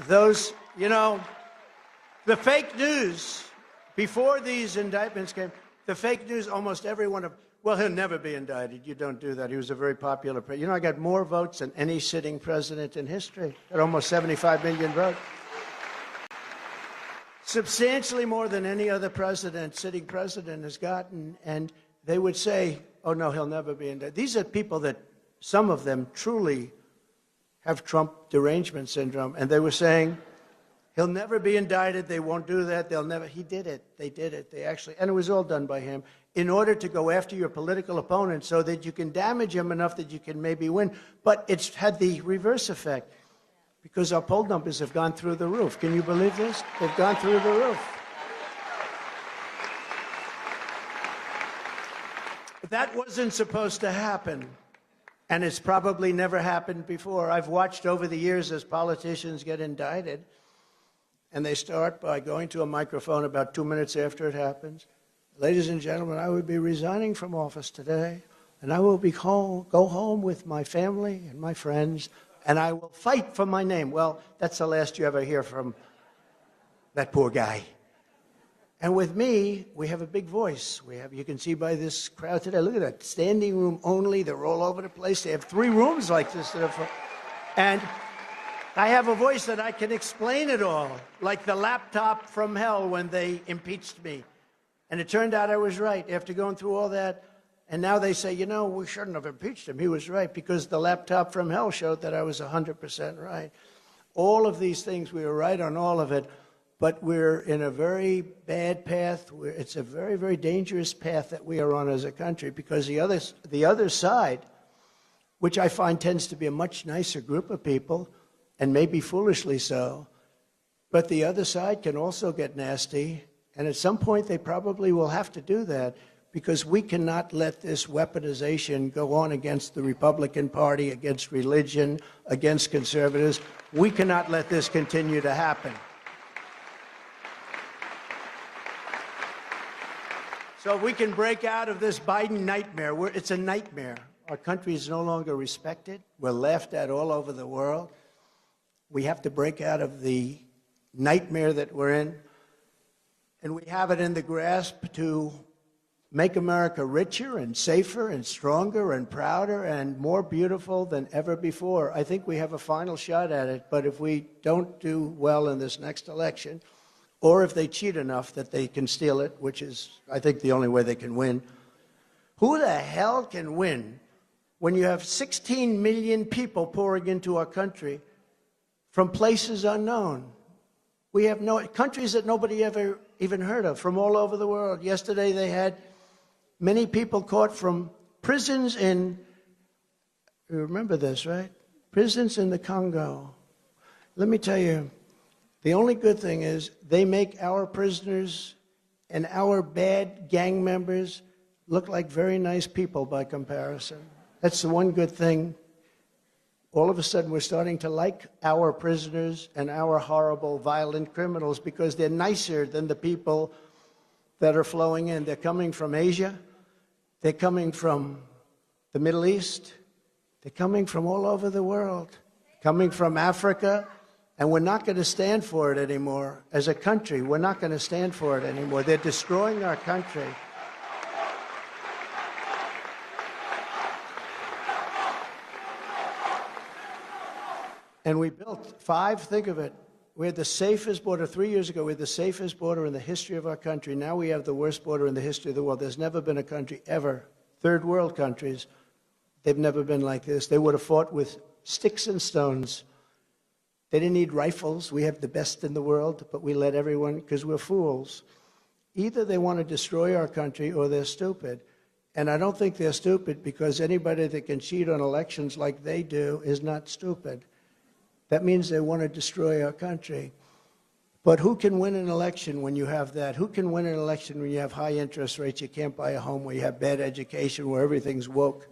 Those, you know, the fake news, before these indictments came, the fake news, almost every one of, well, he'll never be indicted. You don't do that. He was a very popular president. You know, I got more votes than any sitting president in history. Got almost 75 million votes. Substantially more than any other president, sitting president, has gotten. And they would say, oh, no, he'll never be indicted. These are people that, some of them truly have Trump derangement syndrome. And they were saying, he'll never be indicted. They won't do that. They'll never. He did it. They did it. They actually, and it was all done by him in order to go after your political opponent so that you can damage him enough that you can maybe win. But it's had the reverse effect because our poll numbers have gone through the roof. Can you believe this? They've gone through the roof. That wasn't supposed to happen. And it's probably never happened before. I've watched over the years as politicians get indicted. And they start by going to a microphone about 2 minutes after it happens. Ladies and gentlemen, I would be resigning from office today, and I will go home with my family and my friends, and I will fight for my name. Well, that's the last you ever hear from that poor guy. And with me, we have a big voice. You can see by this crowd today, look at that, standing room only. They're all over the place. They have 3 rooms like this. And I have a voice that I can explain it all, like the laptop from hell when they impeached me. And it turned out I was right after going through all that. And now they say, you know, we shouldn't have impeached him. He was right because the laptop from hell showed that I was 100% right. All of these things, we were right on all of it. But we're in a very bad path. It's a very, very dangerous path that we are on as a country because the other side, which I find tends to be a much nicer group of people, and maybe foolishly so, but the other side can also get nasty, and at some point they probably will have to do that because we cannot let this weaponization go on against the Republican Party, against religion, against conservatives. We cannot let this continue to happen. So if we can break out of this Biden nightmare, it's a nightmare. Our country is no longer respected. We're laughed at all over the world. We have to break out of the nightmare that we're in. And we have it in the grasp to make America richer and safer and stronger and prouder and more beautiful than ever before. I think we have a final shot at it, but if we don't do well in this next election, or if they cheat enough that they can steal it, which is, I think, the only way they can win, who the hell can win when you have 16 million people pouring into our country from places unknown? We have countries that nobody ever even heard of from all over the world. Yesterday they had many people caught from prisons in, you remember this, right? Prisons in the Congo, Let me tell you, the only good thing is they make our prisoners and our bad gang members look like very nice people by comparison. That's the one good thing. All of a sudden, we're starting to like our prisoners and our horrible, violent criminals because they're nicer than the people that are flowing in. They're coming from Asia. They're coming from the Middle East. They're coming from all over the world, coming from Africa. And we're not going to stand for it anymore. As a country, we're not going to stand for it anymore. They're destroying our country. And we built 5, think of it. We had the safest border 3 years ago. We had the safest border in the history of our country. Now we have the worst border in the history of the world. There's never been a country ever, third world countries, they've never been like this. They would have fought with sticks and stones. They didn't need rifles. We have the best in the world, but we let everyone, because we're fools. Either they want to destroy our country or they're stupid. And I don't think they're stupid because anybody that can cheat on elections like they do is not stupid. That means they want to destroy our country. But who can win an election when you have that? Who can win an election when you have high interest rates, you can't buy a home, where you have bad education, where everything's woke?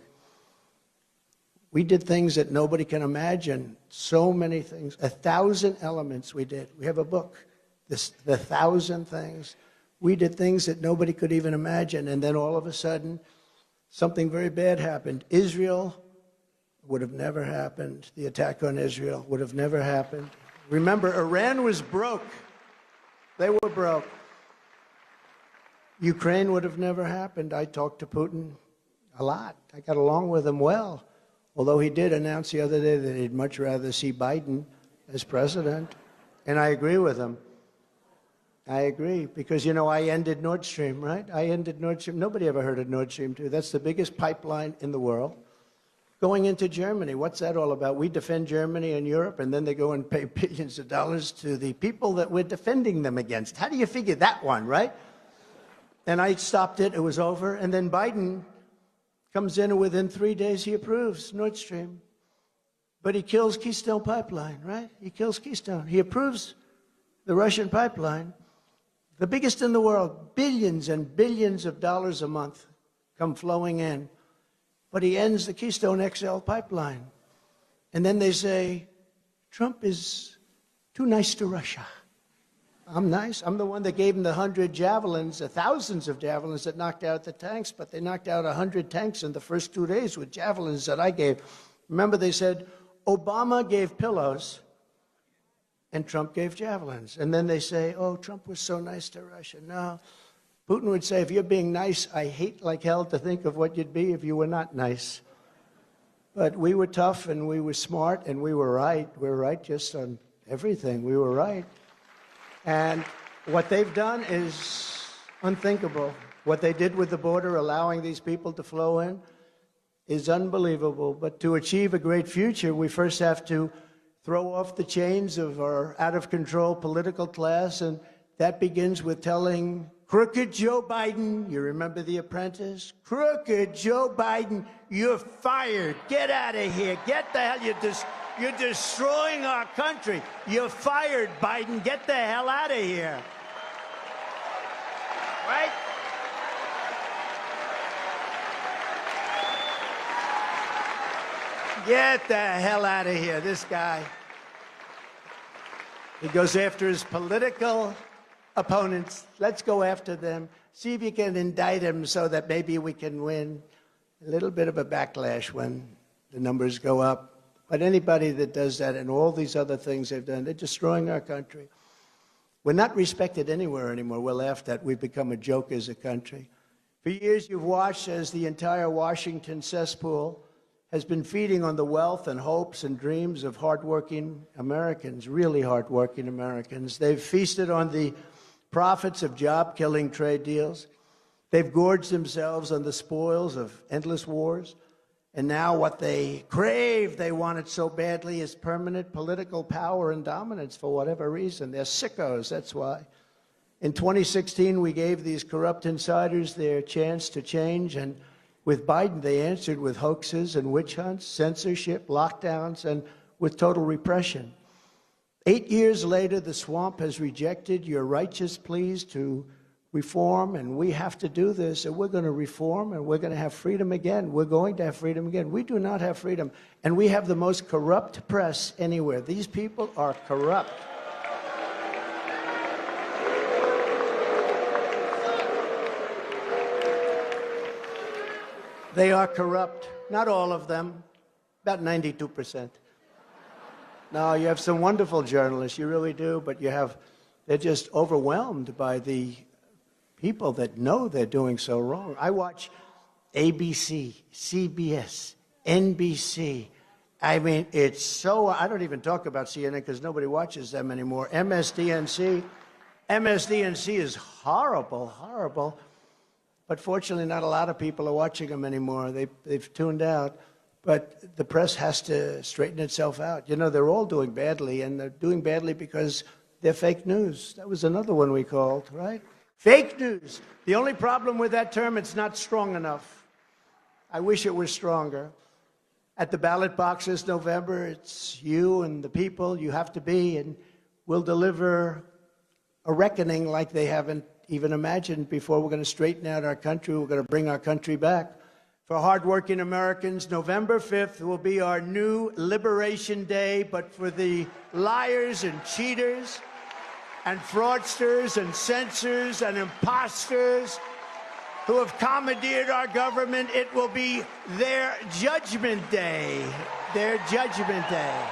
We did things that nobody can imagine. So many things. 1,000 elements we did. We have a book, the 1,000 things. We did things that nobody could even imagine. And then all of a sudden, something very bad happened. Israel would have never happened. The attack on Israel would have never happened. Remember, Iran was broke. They were broke. Ukraine would have never happened. I talked to Putin a lot. I got along with him well. Although he did announce the other day that he'd much rather see Biden as president. And I agree with him. I agree. Because, you know, I ended Nord Stream, right? I ended Nord Stream. Nobody ever heard of Nord Stream 2. That's the biggest pipeline in the world. Going into Germany, what's that all about? We defend Germany and Europe, and then they go and pay billions of dollars to the people that we're defending them against. How do you figure that one, right? And I stopped it. It was over. And then Biden comes in, and within 3 days he approves Nord Stream. But he kills Keystone Pipeline, right? He kills Keystone. He approves the Russian pipeline, the biggest in the world. Billions and billions of dollars a month come flowing in. But he ends the Keystone XL pipeline. And then they say, Trump is too nice to Russia. I'm nice. I'm the one that gave him the 100 javelins, the thousands of javelins that knocked out the tanks, but they knocked out 100 tanks in the first 2 days with javelins that I gave. Remember, they said Obama gave pillows and Trump gave javelins. And then they say, oh, Trump was so nice to Russia. No. Putin would say, if you're being nice, I hate like hell to think of what you'd be if you were not nice. But we were tough and we were smart and we were right. We were right just on everything. We were right. And what they've done is unthinkable. What they did with the border, allowing these people to flow in, is unbelievable. But to achieve a great future, we first have to throw off the chains of our out-of-control political class, and that begins with telling crooked Joe Biden, you remember The Apprentice? Crooked Joe Biden, you're fired. Get out of here. Get the hell, you're destroying our country. You're fired, Biden. Get the hell out of here. Right? Get the hell out of here, this guy. He goes after his political opponents. Let's go after them. See if you can indict them so that maybe we can win. A little bit of a backlash when the numbers go up. But anybody that does that and all these other things they've done, they're destroying our country. We're not respected anywhere anymore. We're laughed at. We've become a joke as a country. For years, you've watched as the entire Washington cesspool has been feeding on the wealth and hopes and dreams of hardworking Americans, really hardworking Americans. They've feasted on the profits of job-killing trade deals. They've gorged themselves on the spoils of endless wars. And now what they crave, they want it so badly, is permanent political power and dominance for whatever reason. They're sickos, that's why. In 2016, we gave these corrupt insiders their chance to change, and with Biden, they answered with hoaxes and witch hunts, censorship, lockdowns, and with total repression. 8 years later, the swamp has rejected your righteous pleas to reform, and we have to do this, and we're going to reform, and we're going to have freedom again. We're going to have freedom again. We do not have freedom, and we have the most corrupt press anywhere. These people are corrupt. They are corrupt. Not all of them, about 92%. No, you have some wonderful journalists, you really do, but they're just overwhelmed by the people that know they're doing so wrong. I watch ABC, CBS, NBC. I mean, it's so, I don't even talk about CNN because nobody watches them anymore. MSDNC is horrible, horrible. But fortunately, not a lot of people are watching them anymore. They've tuned out. But the press has to straighten itself out. You know, they're all doing badly, and they're doing badly because they're fake news. That was another one we called, right? Fake news. The only problem with that term, it's not strong enough. I wish it was stronger. At the ballot box this November, it's you and the people you have to be, and we'll deliver a reckoning like they haven't even imagined before. We're going to straighten out our country. We're going to bring our country back. For hardworking Americans, November 5th will be our new Liberation Day, but for the liars and cheaters and fraudsters and censors and imposters who have commandeered our government, it will be their Judgment Day. Their Judgment Day.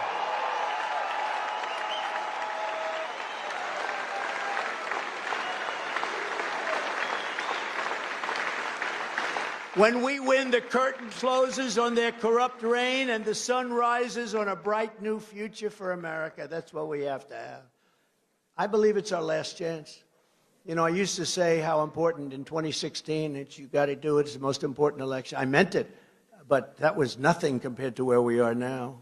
When we win, the curtain closes on their corrupt reign and the sun rises on a bright new future for America. That's what we have to have. I believe it's our last chance. You know, I used to say how important in 2016 that you got to do it. It's the most important election. I meant it, but that was nothing compared to where we are now.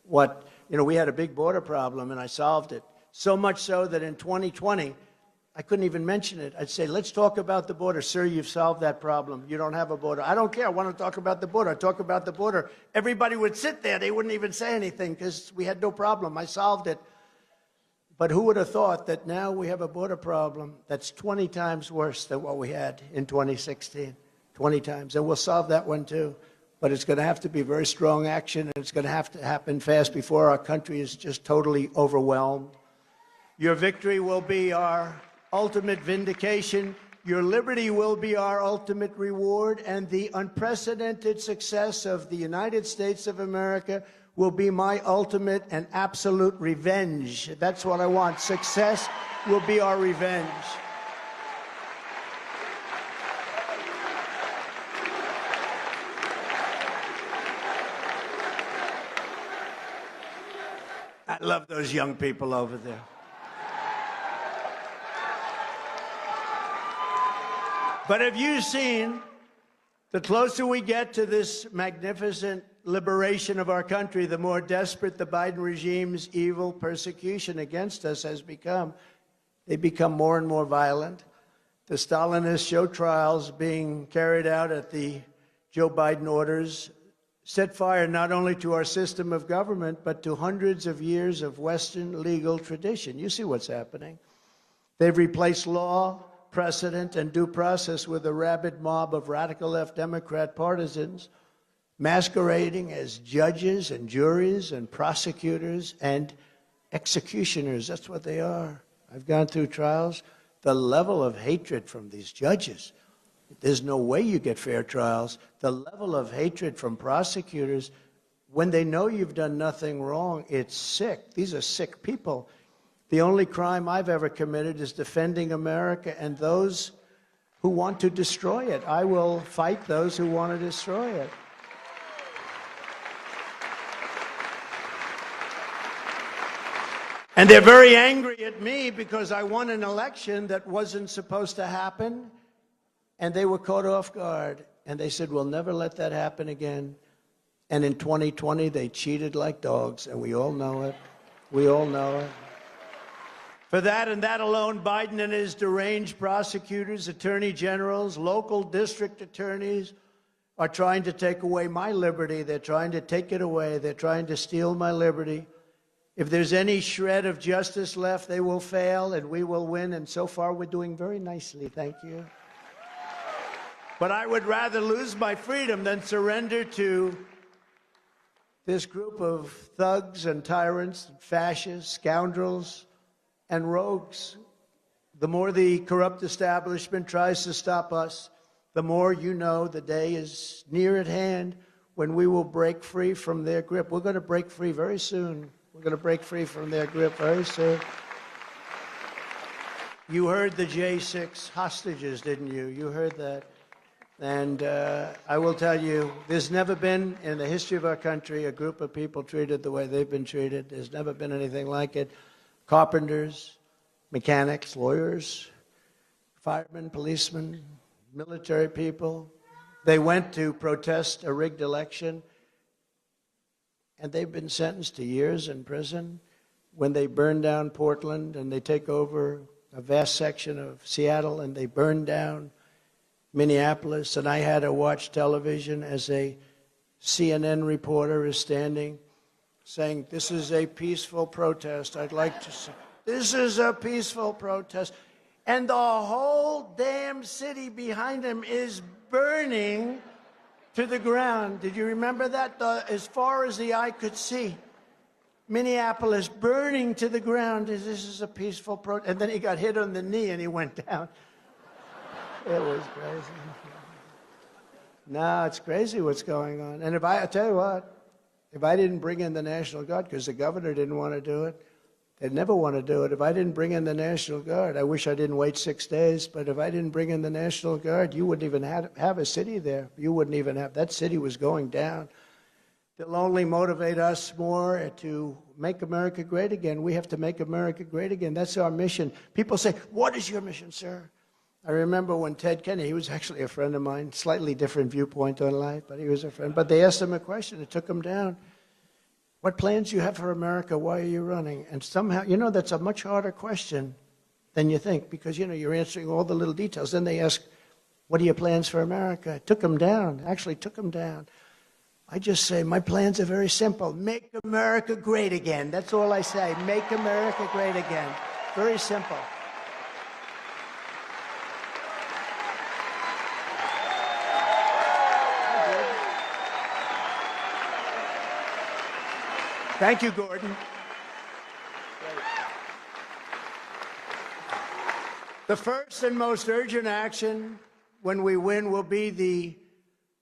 We had a big border problem and I solved it. So much so that in 2020, I couldn't even mention it. I'd say, let's talk about the border. Sir, you've solved that problem. You don't have a border. I don't care. I want to talk about the border. I talk about the border. Everybody would sit there. They wouldn't even say anything because we had no problem. I solved it. But who would have thought that now we have a border problem that's 20 times worse than what we had in 2016? 20 times. And we'll solve that one too. But it's going to have to be very strong action, and it's going to have to happen fast before our country is just totally overwhelmed. Your victory will be our ultimate vindication. Your liberty will be our ultimate reward, and the unprecedented success of the United States of America will be my ultimate and absolute revenge. That's what I want. Success will be our revenge. I love those young people over there. But have you seen, the closer we get to this magnificent liberation of our country, the more desperate the Biden regime's evil persecution against us has become. They become more and more violent. The Stalinist show trials being carried out at the Joe Biden orders set fire not only to our system of government, but to hundreds of years of Western legal tradition. You see what's happening. They've replaced law, precedent, and due process with a rabid mob of radical left Democrat partisans masquerading as judges and juries and prosecutors and executioners. That's what they are. I've gone through trials. The level of hatred from these judges, there's no way you get fair trials. The level of hatred from prosecutors, when they know you've done nothing wrong, it's sick. These are sick people. The only crime I've ever committed is defending America and those who want to destroy it. I will fight those who want to destroy it. And they're very angry at me because I won an election that wasn't supposed to happen, and they were caught off guard. And they said, we'll never let that happen again. And in 2020, they cheated like dogs, and we all know it. We all know it. For that and that alone, Biden and his deranged prosecutors, attorney generals, local district attorneys are trying to take away my liberty. They're trying to take it away. They're trying to steal my liberty. If there's any shred of justice left, they will fail and we will win. And so far, we're doing very nicely. Thank you. But I would rather lose my freedom than surrender to this group of thugs and tyrants, fascists, scoundrels, and rogues. The more the corrupt establishment tries to stop us, the more you know the day is near at hand when we will break free from their grip. We're going to break free very soon. We're going to break free from their grip very soon. You heard the J6 hostages, didn't you? You heard that. And I will tell you, there's never been in the history of our country a group of people treated the way they've been treated. There's never been anything like it. Carpenters, mechanics, lawyers, firemen, policemen, military people. They went to protest a rigged election, and they've been sentenced to years in prison. When they burn down Portland and they take over a vast section of Seattle and they burn down Minneapolis, and I had to watch television as a CNN reporter is standing saying, this is a peaceful protest. I'd like to say, this is a peaceful protest. And the whole damn city behind him is burning to the ground. Did you remember that? As far as the eye could see, Minneapolis burning to the ground. This is a peaceful protest. And then he got hit on the knee and he went down. It was crazy. No, it's crazy what's going on. And I tell you what, if I didn't bring in the National Guard, because the governor didn't want to do it, they'd never want to do it. If I didn't bring in the National Guard, I wish I didn't wait 6 days, but if I didn't bring in the National Guard, you wouldn't even have a city there. You wouldn't even have, that city was going down. They'll only motivate us more to make America great again. We have to make America great again. That's our mission. People say, what is your mission, sir? I remember when Ted Kennedy, he was actually a friend of mine, slightly different viewpoint on life, but he was a friend. But they asked him a question, it took him down. What plans do you have for America? Why are you running? And somehow, you know, that's a much harder question than you think, because, you know, you're answering all the little details. Then they ask, what are your plans for America? It took him down, actually took him down. I just say, my plans are very simple. Make America great again. That's all I say. Make America great again. Very simple. Thank you, Gordon. The first and most urgent action when we win will be the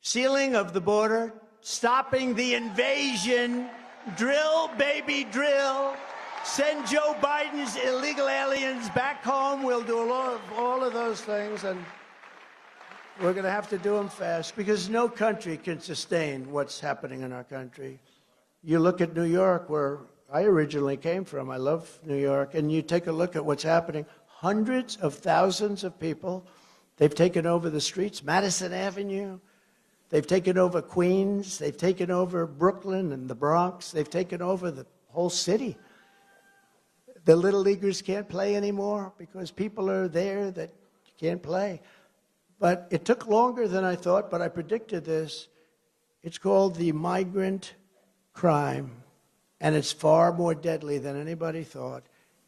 sealing of the border, stopping the invasion, drill, baby, drill, send Joe Biden's illegal aliens back home. We'll do all of those things, and we're going to have to do them fast because no country can sustain what's happening in our country. You look at New York, where I originally came from. I love New York. And you take a look at what's happening. Hundreds of thousands of people, they've taken over the streets, Madison Avenue. They've taken over Queens. They've taken over Brooklyn and the Bronx. They've taken over the whole city. The little leaguers can't play anymore because people are there that can't play. But it took longer than I thought, but I predicted this. It's called the migrant crime, and it's far more deadly than anybody thought.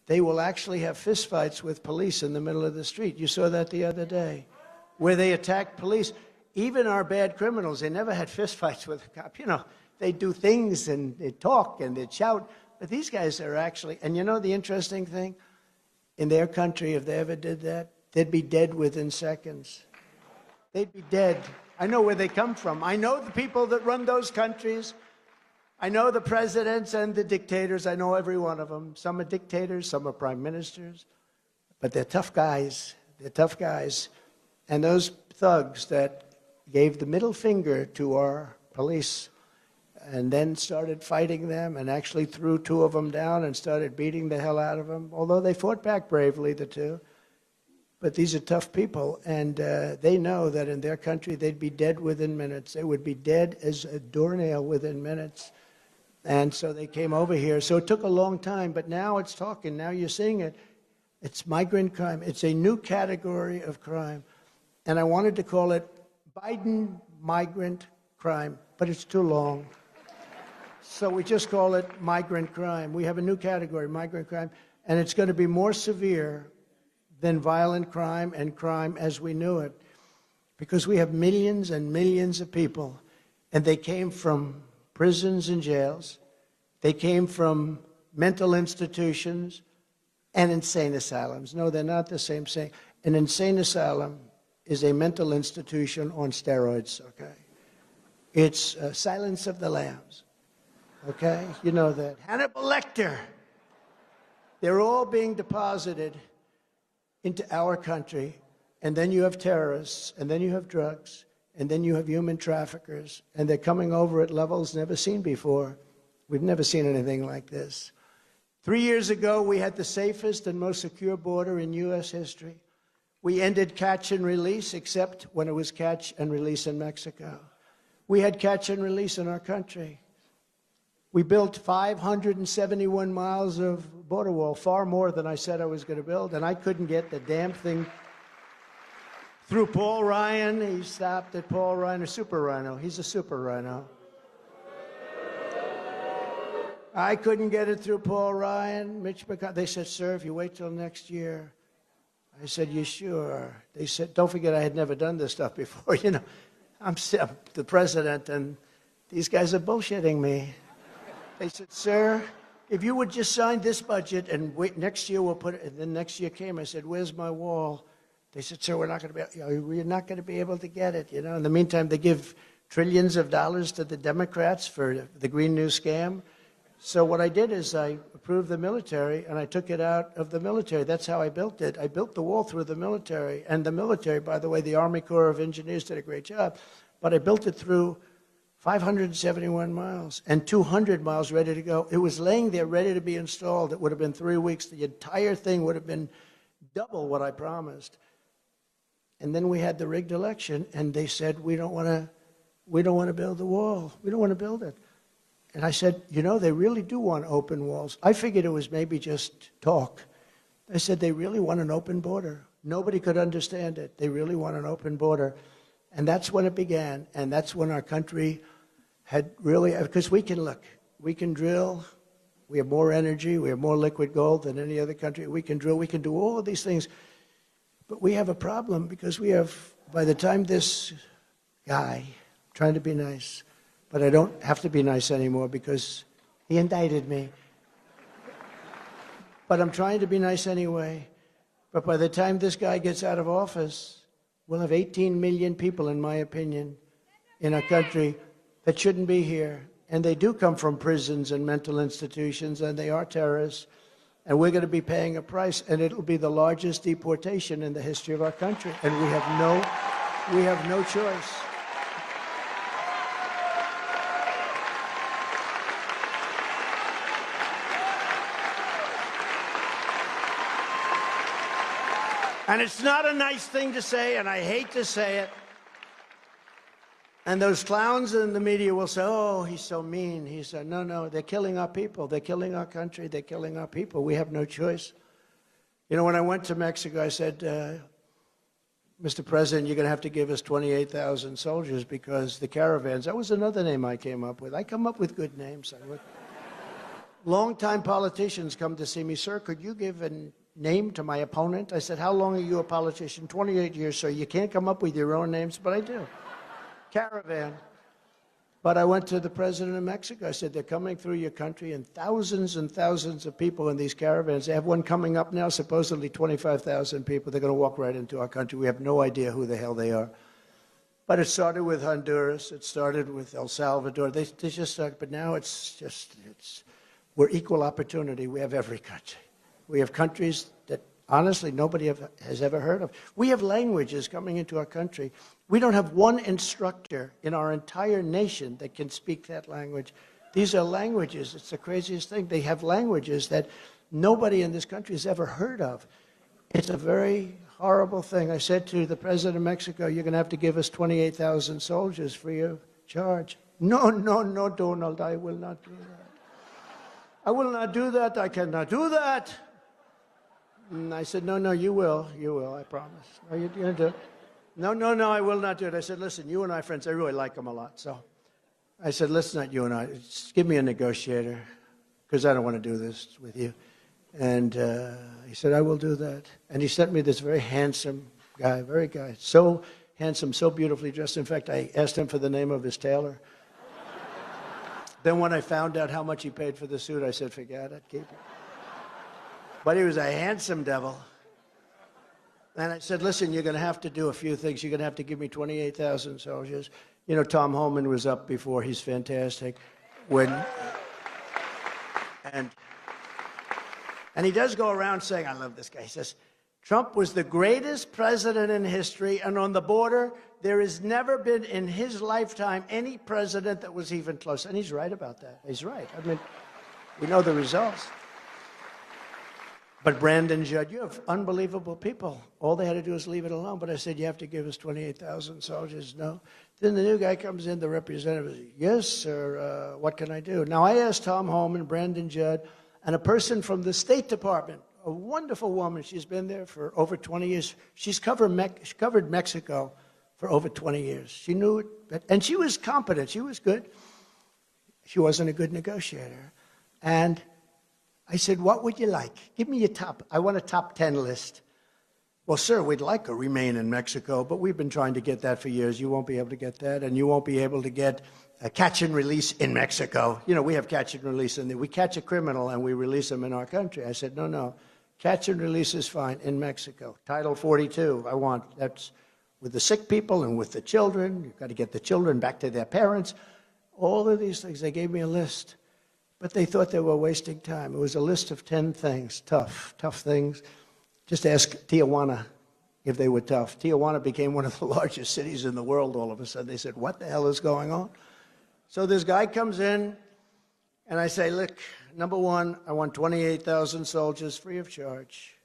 They will actually have fistfights with police in the middle of the street. You saw that the other day, where they attacked police. Even our bad criminals, they never had fistfights with a cop. You know, they do things and they talk and they shout, but these guys are actually, and you know the interesting thing? In their country, if they ever did that, they'd be dead within seconds. They'd be dead. I know where they come from. I know the people that run those countries. I know the presidents and the dictators. I know every one of them. Some are dictators, some are prime ministers, but they're tough guys. They're tough guys. And those thugs that gave the middle finger to our police and then started fighting them and actually threw 2 of them down and started beating the hell out of them, although they fought back bravely, the 2. But these are tough people, and they know that in their country they'd be dead within minutes. They would be dead as a doornail within minutes. And so they came over here. So it took a long time, but now it's talking. Now you're seeing it. It's migrant crime. It's a new category of crime. And I wanted to call it Biden migrant crime, but it's too long. So we just call it migrant crime. We have a new category, migrant crime, and it's going to be more severe than violent crime and crime as we knew it, because we have millions and millions of people, and they came from prisons and jails. They came from mental institutions and insane asylums. No, they're not the same thing. An insane asylum is a mental institution on steroids, okay? It's Silence of the Lambs, okay? You know that. Hannibal Lecter. They're all being deposited into our country, and then you have terrorists, and then you have drugs, and then you have human traffickers, and they're coming over at levels never seen before. We've never seen anything like this. 3 years ago, we had the safest and most secure border in U.S. history. We ended catch and release, except when it was catch and release in Mexico. We had catch and release in our country. We built 571 miles of border wall, far more than I said I was going to build, and I couldn't get the damn thing through Paul Ryan. He stopped at Paul Ryan, a super rhino. He's a super rhino. I couldn't get it through Paul Ryan, Mitch McConnell. They said, sir, if you wait till next year. I said, you sure? They said, don't forget I had never done this stuff before. You know, I'm the president, and these guys are bullshitting me. They said, sir, if you would just sign this budget and wait, next year we'll put it, and then next year came. I said, where's my wall? They said, sir, we're not going to be able to get it, you know. In the meantime, they give trillions of dollars to the Democrats for the Green New scam. So what I did is I approved the military, and I took it out of the military. That's how I built it. I built the wall through the military. And the military, by the way, the Army Corps of Engineers did a great job. But I built it through 571 miles and 200 miles ready to go. It was laying there ready to be installed. It would have been 3 weeks. The entire thing would have been double what I promised. And then we had the rigged election, and they said, we don't want to build the wall. We don't want to build it. And I said, you know, they really do want open walls. I figured it was maybe just talk. I said, they really want an open border. Nobody could understand it. They really want an open border. And that's when it began. And that's when our country had really, because we can look, we can drill, we have more energy, we have more liquid gold than any other country. We can drill, we can do all of these things. But we have a problem because we have, by the time this guy, trying to be nice, but I don't have to be nice anymore because he indicted me. But I'm trying to be nice anyway. But by the time this guy gets out of office, we'll have 18 million people, in my opinion, in our country that shouldn't be here. And they do come from prisons and mental institutions, and they are terrorists. And we're going to be paying a price, and it'll be the largest deportation in the history of our country. And we have no choice. And it's not a nice thing to say, and I hate to say it. And those clowns in the media will say, oh, he's so mean. He said, no, they're killing our people. They're killing our country. They're killing our people. We have no choice. You know, when I went to Mexico, I said, Mr. President, you're going to have to give us 28,000 soldiers because the caravans, that was another name I came up with. I come up with good names. Long-time politicians come to see me, sir, could you give a name to my opponent? I said, how long are you a politician? 28 years, sir. You can't come up with your own names, but I do. Caravan. But I went to the president of Mexico. I said, they're coming through your country, and thousands of people in these caravans. They have one coming up now, supposedly 25,000 people. They're going to walk right into our country. We have no idea who the hell they are. But it started with Honduras. It started with El Salvador. They just started, but now we're equal opportunity. We have every country. We have countries that, honestly, nobody has ever heard of. We have languages coming into our country. We don't have one instructor in our entire nation that can speak that language. These are languages. It's the craziest thing. They have languages that nobody in this country has ever heard of. It's a very horrible thing. I said to the president of Mexico, you're going to have to give us 28,000 soldiers free of charge. No, Donald, I will not do that. I will not do that. I cannot do that. And I said, no, you will, I promise. Are you going to do it? No, I will not do it. I said, listen, you and I are friends. I really like him a lot. So I said, let's not you and I, just give me a negotiator, because I don't want to do this with you. And he said, I will do that. And he sent me this very handsome guy, so handsome, so beautifully dressed. In fact, I asked him for the name of his tailor. Then when I found out how much he paid for the suit, I said, forget it, keep it. But he was a handsome devil. And I said, listen, you're going to have to do a few things. You're going to have to give me 28,000 soldiers. You know, Tom Homan was up before. He's fantastic. And he does go around saying, I love this guy. He says, Trump was the greatest president in history, and on the border, there has never been in his lifetime any president that was even close. And he's right about that. He's right. I mean, we know the results. But Brandon Judd, you have unbelievable people. All they had to do is leave it alone. But I said, you have to give us 28,000 soldiers. No. Then the new guy comes in, the representative, yes, sir, what can I do? Now, I asked Tom Homan, Brandon Judd, and a person from the State Department, a wonderful woman. She's been there for over 20 years. She's covered Mexico for over 20 years. She knew it, and she was competent. She was good. She wasn't a good negotiator. And I said, what would you like? Give me your I want a top 10 list. Well, sir, we'd like a remain in Mexico, but we've been trying to get that for years. You won't be able to get that, and you won't be able to get a catch and release in Mexico. You know, we have catch and release in there. We catch a criminal and we release them in our country. I said, no. Catch and release is fine in Mexico. Title 42, that's with the sick people and with the children. You've got to get the children back to their parents. All of these things, they gave me a list. But they thought they were wasting time. It was a list of 10 things, tough things. Just ask Tijuana if they were tough. Tijuana became one of the largest cities in the world all of a sudden. They said, what the hell is going on? So this guy comes in, and I say, look, number one, I want 28,000 soldiers free of charge.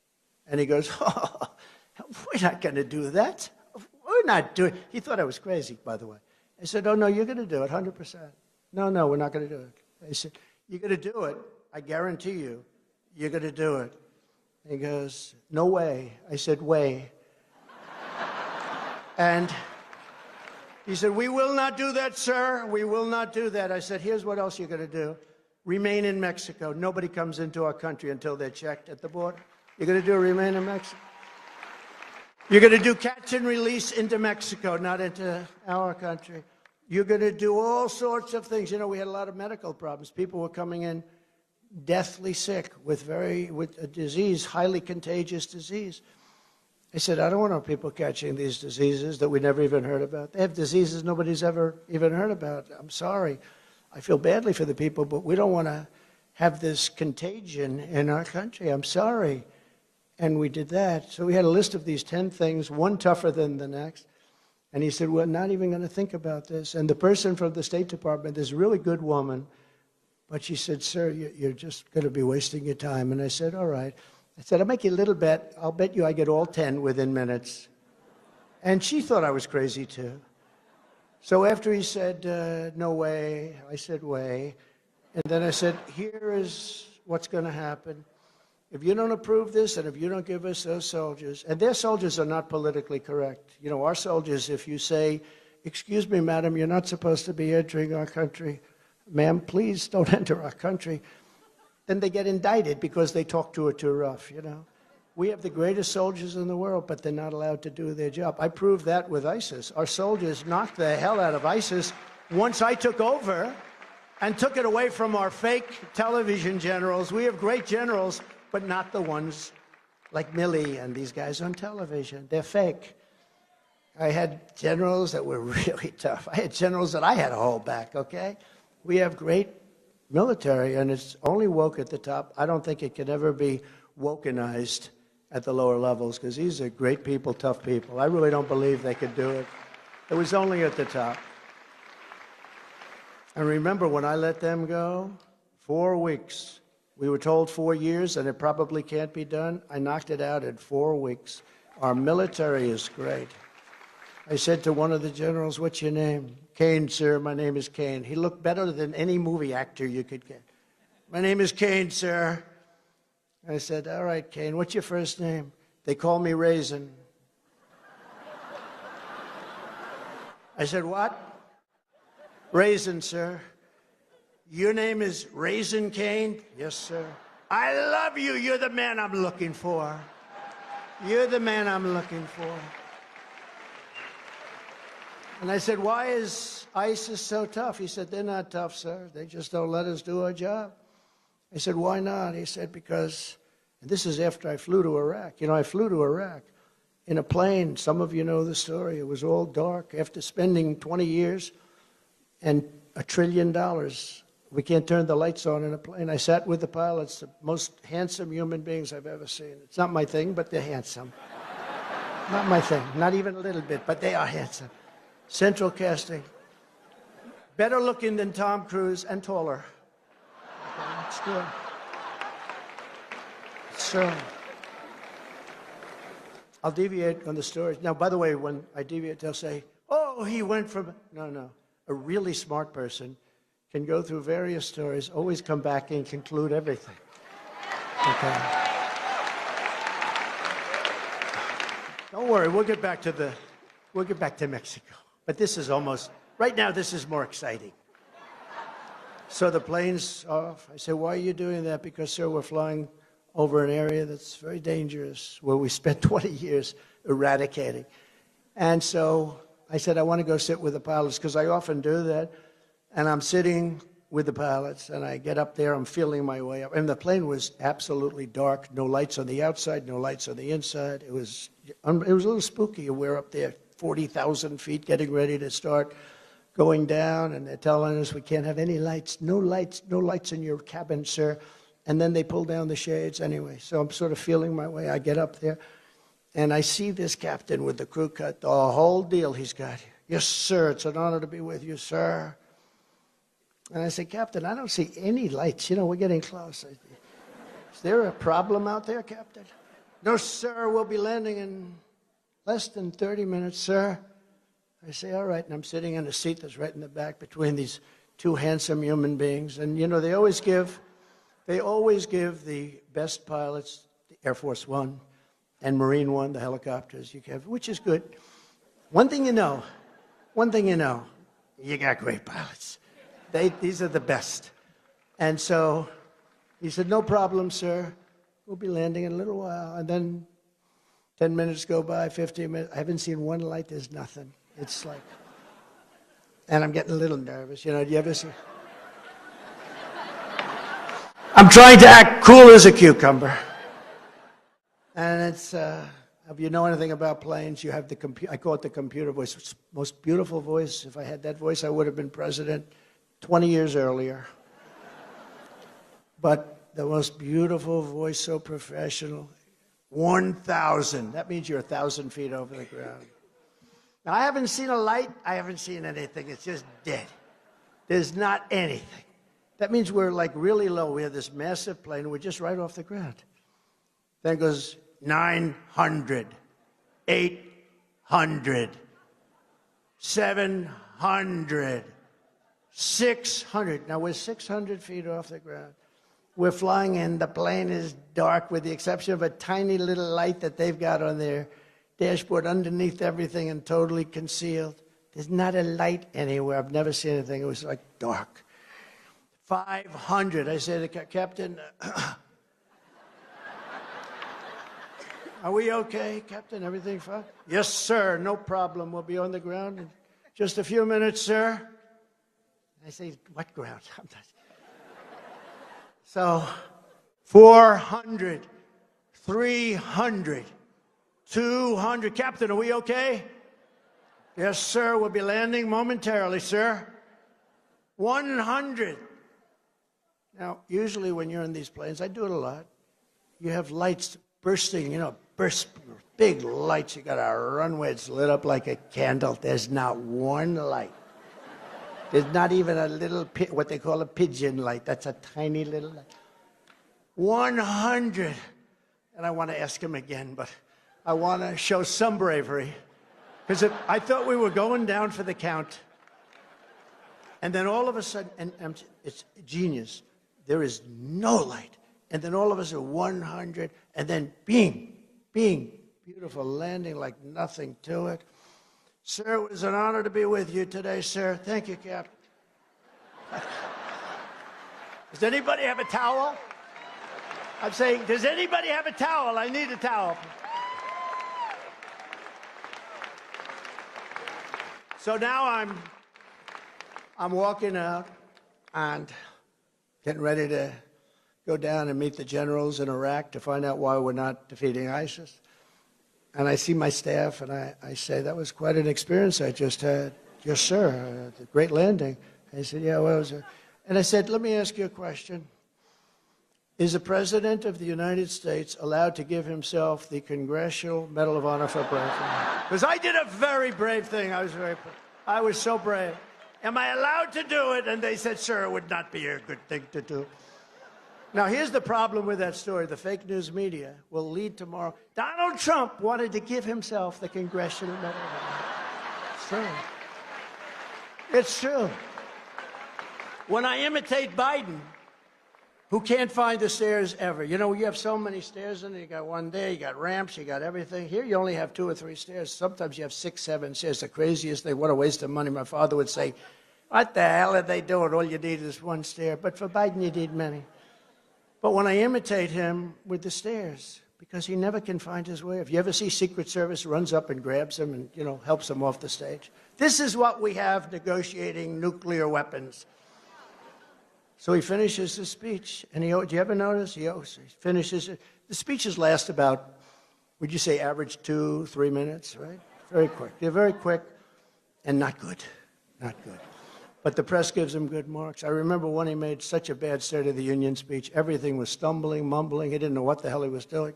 And he goes, oh, we're not going to do that. We're not doing it. He thought I was crazy, by the way. I said, oh, no, you're going to do it, 100%. No, we're not going to do it. I said, you're going to do it. I guarantee you, you're going to do it. He goes, no way. I said, way. And he said, we will not do that, sir. We will not do that. I said, here's what else you're going to do. Remain in Mexico. Nobody comes into our country until they're checked at the border. You're going to do remain in Mexico. You're going to do catch and release into Mexico, not into our country. You're going to do all sorts of things. You know, we had a lot of medical problems. People were coming in deathly sick with a disease, highly contagious disease. I said, I don't want our people catching these diseases that we never even heard about. They have diseases nobody's ever even heard about. I'm sorry. I feel badly for the people, but we don't want to have this contagion in our country. I'm sorry. And we did that. So we had a list of these 10 things, one tougher than the next. And he said, we're not even going to think about this. And the person from the State Department, this really good woman, but she said, sir, you're just going to be wasting your time. And I said, all right. I said, I'll make you a little bet. I'll bet you I get all 10 within minutes. And she thought I was crazy, too. So after he said, no way, I said, way. And then I said, here is what's going to happen. If you don't approve this and if you don't give us those soldiers, and their soldiers are not politically correct. You know, our soldiers, if you say, excuse me, madam, you're not supposed to be entering our country. Ma'am, please don't enter our country. Then they get indicted because they talk to her too rough, you know. We have the greatest soldiers in the world, but they're not allowed to do their job. I proved that with ISIS. Our soldiers knocked the hell out of ISIS once I took over and took it away from our fake television generals. We have great generals, but not the ones like Milley and these guys on television. They're fake. I had generals that were really tough. I had generals that I had to hold back, okay? We have great military, and it's only woke at the top. I don't think it can ever be wokenized at the lower levels, because these are great people, tough people. I really don't believe they could do it. It was only at the top. And remember, when I let them go, 4 weeks. We were told 4 years, and it probably can't be done. I knocked it out in 4 weeks. Our military is great. I said to one of the generals, what's your name? Kane, sir. My name is Kane. He looked better than any movie actor you could get. My name is Kane, sir. I said, all right, Kane, what's your first name? They call me Raisin. I said, what? Raisin, sir. Your name is Raisin Cane? Yes, sir. I love you. You're the man I'm looking for. You're the man I'm looking for. And I said, why is ISIS so tough? He said, they're not tough, sir. They just don't let us do our job. I said, why not? He said, because, and this is after I flew to Iraq. You know, I flew to Iraq in a plane. Some of you know the story. It was all dark. After spending 20 years and $1 trillion, we can't turn the lights on in a plane. I sat with the pilots, the most handsome human beings I've ever seen. It's not my thing, but they're handsome. Not my thing, not even a little bit, but they are handsome. Central casting. Better looking than Tom Cruise and taller. Okay, that's good. So, I'll deviate on the stories. Now, by the way, when I deviate, they'll say, oh, he went from... No. A really smart person can go through various stories, always come back and conclude everything. Okay. Don't worry, we'll get back to Mexico. But this is almost, right now this is more exciting. So the plane's off. I said, why are you doing that? Because, sir, we're flying over an area that's very dangerous, where we spent 20 years eradicating. And so I said, I want to go sit with the pilots, because I often do that. And I'm sitting with the pilots, and I get up there, I'm feeling my way up. And the plane was absolutely dark, no lights on the outside, no lights on the inside. It was a little spooky. We're up there 40,000 feet getting ready to start going down, and they're telling us we can't have any lights, no lights in your cabin, sir. And then they pull down the shades anyway. So I'm sort of feeling my way. I get up there, and I see this captain with the crew cut, the whole deal he's got here. Yes, sir, it's an honor to be with you, sir. And I said, Captain, I don't see any lights. You know, we're getting close. Is there a problem out there, Captain? No, sir, we'll be landing in less than 30 minutes, sir. I say, all right, and I'm sitting in a seat that's right in the back between these two handsome human beings. And, you know, they always give the best pilots, the Air Force One and Marine One, the helicopters you have, which is good. One thing you know, you got great pilots. These are the best. And so he said, no problem, sir. We'll be landing in a little while. And then 10 minutes go by, 15 minutes. I haven't seen one light. There's nothing. It's like, and I'm getting a little nervous. You know, do you ever see? I'm trying to act cool as a cucumber. And it's, if you know anything about planes, you have the computer. I call it the computer voice. It's the most beautiful voice. If I had that voice, I would have been president 20 years earlier. But the most beautiful voice, so professional. 1,000. That means you're 1,000 feet over the ground. Now, I haven't seen a light. I haven't seen anything. It's just dead. There's not anything. That means we're like really low. We have this massive plane. We're just right off the ground. Then it goes 900, 800, 700, 600. Now we're 600 feet off the ground. We're flying in. The plane is dark with the exception of a tiny little light that they've got on their dashboard underneath everything and totally concealed. There's not a light anywhere. I've never seen anything. It was like dark. 500. I said, Captain, are we okay, Captain? Everything fine? Yes, sir. No problem. We'll be on the ground in just a few minutes, sir. I say, what ground? So, 400, 300, 200. Captain, are we okay? Yes, sir. We'll be landing momentarily, sir. 100. Now, usually when you're in these planes, I do it a lot, you have lights bursting, you know, big lights. You got a runway, it's lit up like a candle. There's not one light. There's not even a little, what they call a pigeon light. That's a tiny little light. 100. And I want to ask him again, but I want to show some bravery. Because I thought we were going down for the count. And then all of a sudden, and it's genius, there is no light. And then all of a sudden, 100, and then bing, bing, beautiful landing like nothing to it. Sir, it was an honor to be with you today, sir. Thank you, Captain. Does anybody have a towel? I'm saying, does anybody have a towel? I need a towel. So now I'm walking out and getting ready to go down and meet the generals in Iraq to find out why we're not defeating ISIS. And I see my staff and I say, that was quite an experience I just had. Yes, sir, a great landing. They said, yeah, well, it was and I said, let me ask you a question. Is the President of the United States allowed to give himself the Congressional Medal of Honor for bravery? Because I did a very brave thing. I was so brave. Am I allowed to do it? And they said, sir, it would not be a good thing to do. Now, here's the problem with that story. The fake news media will lead tomorrow. Donald Trump wanted to give himself the Congressional Medal of Honor. It's true. It's true. When I imitate Biden, who can't find the stairs ever. You know, you have so many stairs in it. You got one there, you got ramps, you got everything. Here you only have 2 or 3 stairs. Sometimes you have 6, 7 stairs. The craziest thing, what a waste of money. My father would say, what the hell are they doing? All you need is 1 stair. But for Biden, you need many. But when I imitate him with the stairs, because he never can find his way. If you ever see Secret Service runs up and grabs him and, you know, helps him off the stage. This is what we have negotiating nuclear weapons. So he finishes his speech, and do you ever notice? He finishes it. The speeches last about, would you say, average 2-3 minutes, right? Very quick. They're very quick and not good. Not good. But the press gives him good marks. I remember when he made such a bad State of the Union speech. Everything was stumbling, mumbling. He didn't know what the hell he was doing.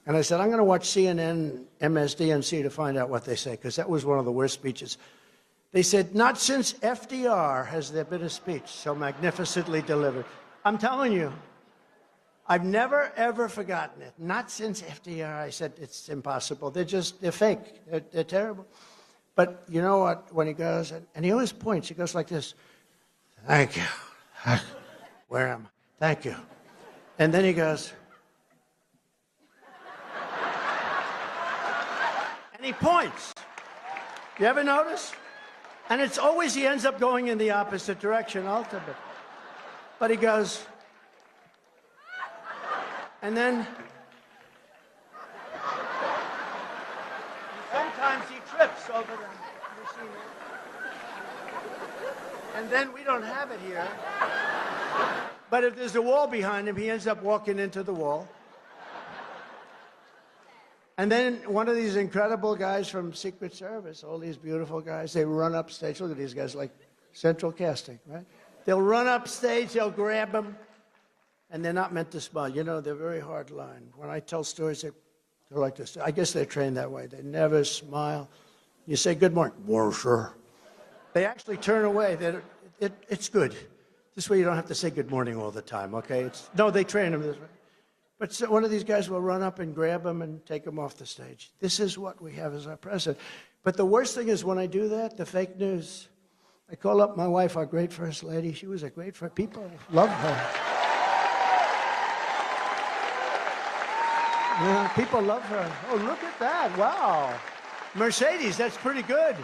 And I said, I'm going to watch CNN, MSDNC to find out what they say, because that was one of the worst speeches. They said, not since FDR has there been a speech so magnificently delivered. I'm telling you, I've never, ever forgotten it. Not since FDR. I said, it's impossible. They're fake. They're terrible. But you know what? When he goes, and he always points, he goes like this. Thank you. Where am I? Thank you. And then he goes. And he points. You ever notice? And it's always he ends up going in the opposite direction, ultimately. But he goes, and then sometimes he trips over the machine. And then we don't have it here. But if there's a wall behind him, he ends up walking into the wall. And then one of these incredible guys from Secret Service, all these beautiful guys, they run up stage. Look at these guys, like central casting, right? They'll run up stage, they'll grab them, and they're not meant to smile. You know, they're very hard line. When I tell stories, they're like this. I guess they're trained that way. They never smile. You say, good morning. Well, sure. They actually turn away. It's good. This way you don't have to say good morning all the time, okay? No, they train them this way. But so one of these guys will run up and grab him and take him off the stage. This is what we have as our president. But the worst thing is when I do that, the fake news. I call up my wife, our great first lady. She was a great first. People love her. Yeah, people love her. Oh, look at that. Wow. Mercedes, that's pretty good.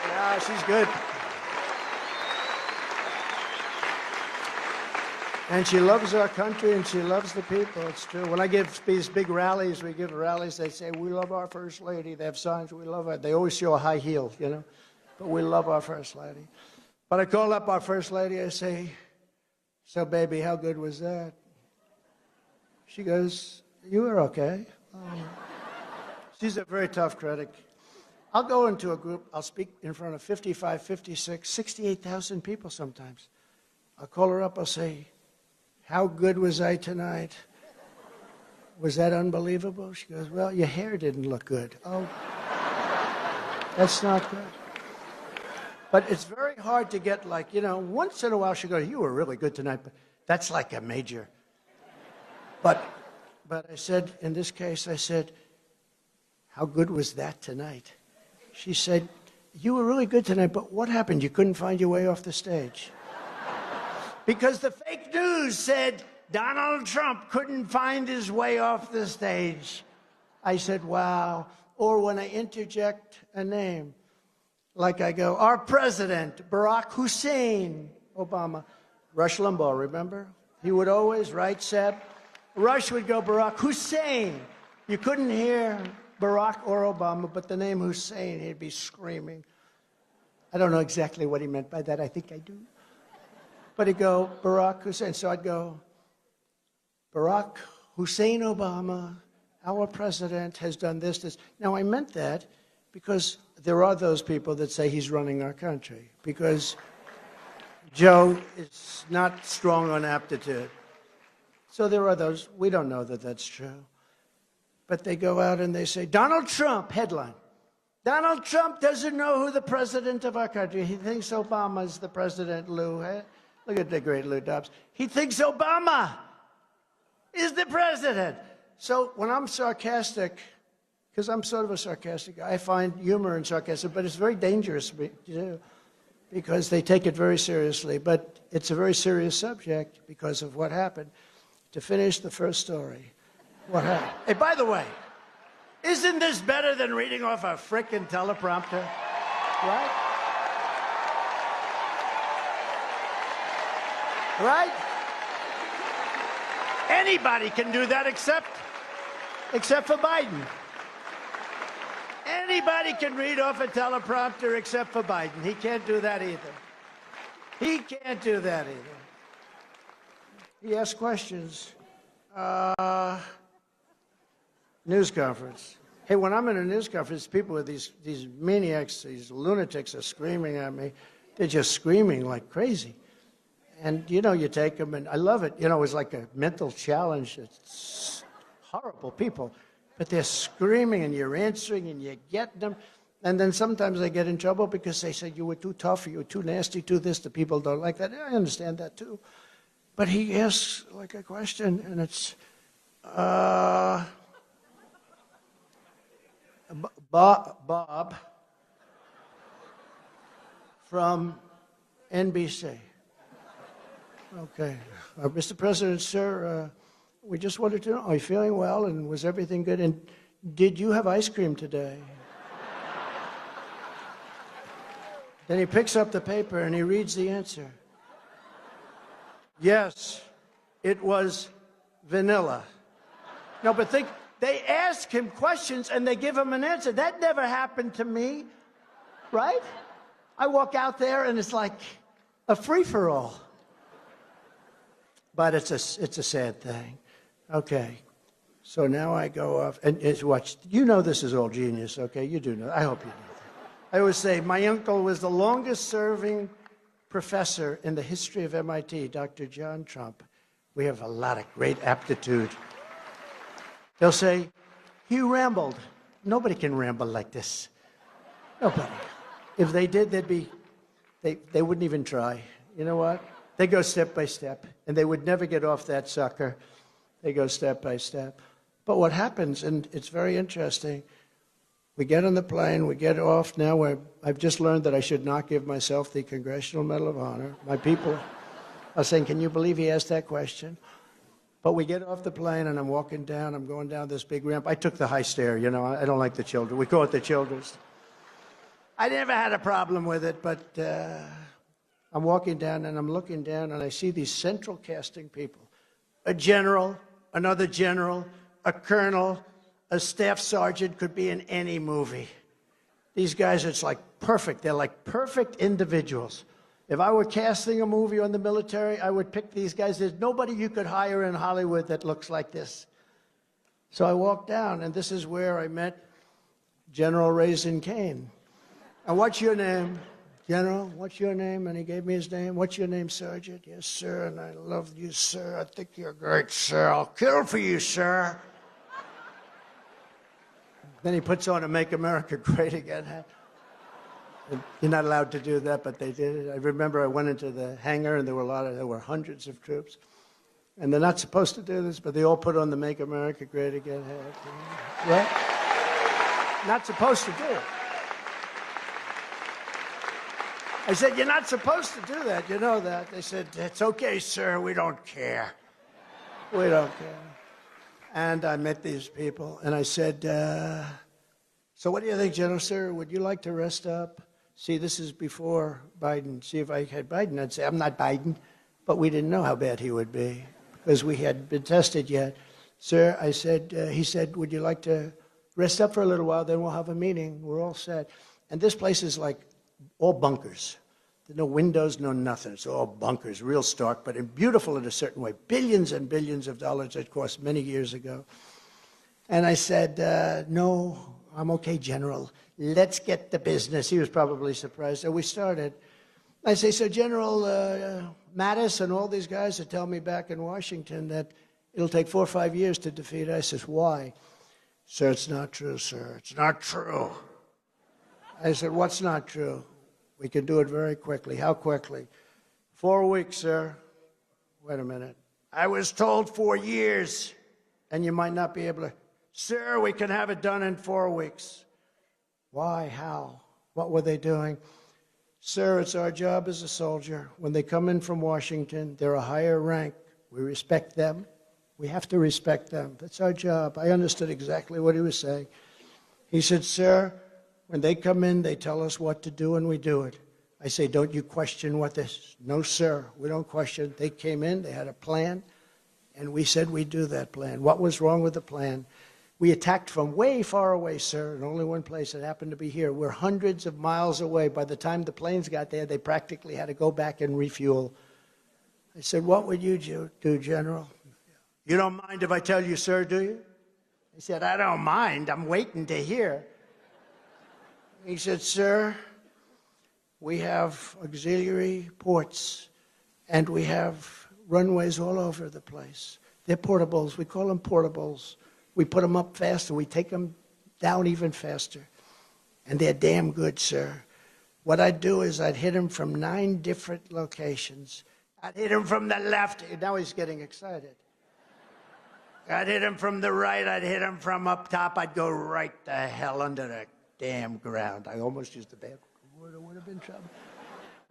Yeah, she's good. And she loves our country and she loves the people. It's true. When I give these big rallies, we give rallies, they say, we love our First Lady. They have signs, we love her. They always show a high heel, you know. But we love our First Lady. But I call up our First Lady, I say, so baby, how good was that? She goes, you were okay. She's a very tough critic. I'll go into a group, I'll speak in front of 55, 56, 68,000 people sometimes. I'll call her up, I'll say, how good was I tonight? Was that unbelievable? She goes, well, your hair didn't look good. Oh, that's not good. But it's very hard to get like, you know, once in a while she goes, you were really good tonight, but that's like a major. But I said, in this case, I said, how good was that tonight? She said, you were really good tonight, but what happened? You couldn't find your way off the stage. Because the fake news said Donald Trump couldn't find his way off the stage. I said, wow. Or when I interject a name, Like I go, our president, Barack Hussein Obama. Rush Limbaugh, remember? He would always, right, Seb? Rush would go, Barack Hussein. You couldn't hear Barack or Obama, but the name Hussein, he'd be screaming. I don't know exactly what he meant by that. I think I do. But he'd go, Barack Hussein. So I'd go, Barack Hussein Obama, our president, has done this, this. Now, I meant that because there are those people that say he's running our country, because Joe is not strong on aptitude. So there are those, we don't know that that's true. But they go out and they say, Donald Trump, headline. Donald Trump doesn't know who the president of our country. He thinks Obama's the president, Lou. Eh? Look at the great Lou Dobbs. He thinks Obama is the president. So when I'm sarcastic, because I'm sort of a sarcastic guy, I find humor in sarcasm, but it's very dangerous to do because they take it very seriously. But it's a very serious subject because of what happened. To finish the first story, what happened? Hey, by the way, isn't this better than reading off a frickin' teleprompter? Right? Right? Anybody can do that except for Biden. Anybody can read off a teleprompter except for Biden. He can't do that either. He can't do that either. He asks questions. News conference. Hey, when I'm in a news conference, people with these maniacs, these lunatics are screaming at me. They're just screaming like crazy. And, you know, you take them, and I love it. You know, it's like a mental challenge. It's horrible people. But they're screaming, and you're answering, and you're getting them. And then sometimes they get in trouble because they say, you were too tough, or you were too nasty, too this. The people don't like that. I understand that, too. But he asks, like, a question, and it's, Bob from NBC. Okay. Mr. President, sir, we just wanted to know, are you feeling well, and was everything good? And did you have ice cream today? Then he picks up the paper, and he reads the answer. Yes, it was vanilla. No, but think, they ask him questions and they give him an answer. That never happened to me, right? I walk out there and it's like a free-for-all. But it's a sad thing. Okay, so now I go off and watch. You know this is all genius, okay? You do know. I hope you know that. I always say my uncle was the longest-serving professor in the history of MIT, Dr. John Trump. We have a lot of great aptitude. They'll say, he rambled. Nobody can ramble like this. Nobody. If they did, they wouldn't even try. You know what? They go step by step, and they would never get off that sucker. They go step by step. But what happens, and it's very interesting, we get on the plane, we get off now, where I've just learned that I should not give myself the Congressional Medal of Honor. My people are saying, can you believe he asked that question? But we get off the plane, and I'm walking down, I'm going down this big ramp. I took the high stair, you know, I don't like the children. We call it the children's. I never had a problem with it, but I'm walking down, and I'm looking down, and I see these central casting people. A general, another general, a colonel, a staff sergeant, could be in any movie. These guys, it's like perfect. They're like perfect individuals. If I were casting a movie on the military, I would pick these guys. There's nobody you could hire in Hollywood that looks like this. So I walked down, and this is where I met General Raisin Cain. And what's your name? General, what's your name? And he gave me his name. What's your name, Sergeant? Yes, sir, and I love you, sir. I think you're great, sir. I'll kill for you, sir. Then he puts on a Make America Great Again hat. You're not allowed to do that, but they did it. I remember I went into the hangar, and there were hundreds of troops. And they're not supposed to do this, but they all put on the Make America Great Again hat. Right? Not supposed to do it. I said, you're not supposed to do that. You know that. They said, it's okay, sir. We don't care. We don't care. And I met these people, and I said, so what do you think, General, sir? Would you like to rest up? See, this is before Biden. See, if I had Biden, I'd say, I'm not Biden. But we didn't know how bad he would be because we hadn't been tested yet. Sir, I said, he said, would you like to rest up for a little while, then we'll have a meeting. We're all set. And this place is like all bunkers. There's no windows, no nothing. It's all bunkers, real stark, but beautiful in a certain way. Billions and billions of dollars it cost many years ago. And I said, no, I'm okay, General. Let's get the business. He was probably surprised. So we started. I say, so General Mattis and all these guys that tell me back in Washington that it'll take 4 or 5 years to defeat us. I says, why? Sir, it's not true, sir. It's not true. I said, what's not true? We can do it very quickly. How quickly? 4 weeks, sir. Wait a minute. I was told 4 years, and you might not be able to. Sir, we can have it done in 4 weeks. Why? How? What were they doing? Sir, it's our job as a soldier. When they come in from Washington, they're a higher rank. We respect them. We have to respect them. That's our job. I understood exactly what he was saying. He said, sir, when they come in, they tell us what to do, and we do it. I say, don't you question what this? No, sir, we don't question. They came in, they had a plan, and we said we'd do that plan. What was wrong with the plan? We attacked from way far away, sir, and only one place. It happened to be here. We're hundreds of miles away. By the time the planes got there, they practically had to go back and refuel. I said, what would you do, General? You don't mind if I tell you, sir, do you? He said, I don't mind. I'm waiting to hear. He said, sir, we have auxiliary ports, and we have runways all over the place. They're portables. We call them portables. We put them up faster. We take them down even faster. And they're damn good, sir. What I'd do is I'd hit him from 9 different locations. I'd hit him from the left. Now he's getting excited. I'd hit him from the right. I'd hit him from up top. I'd go right the hell under the damn ground. I almost used the bad word. I would have been in trouble.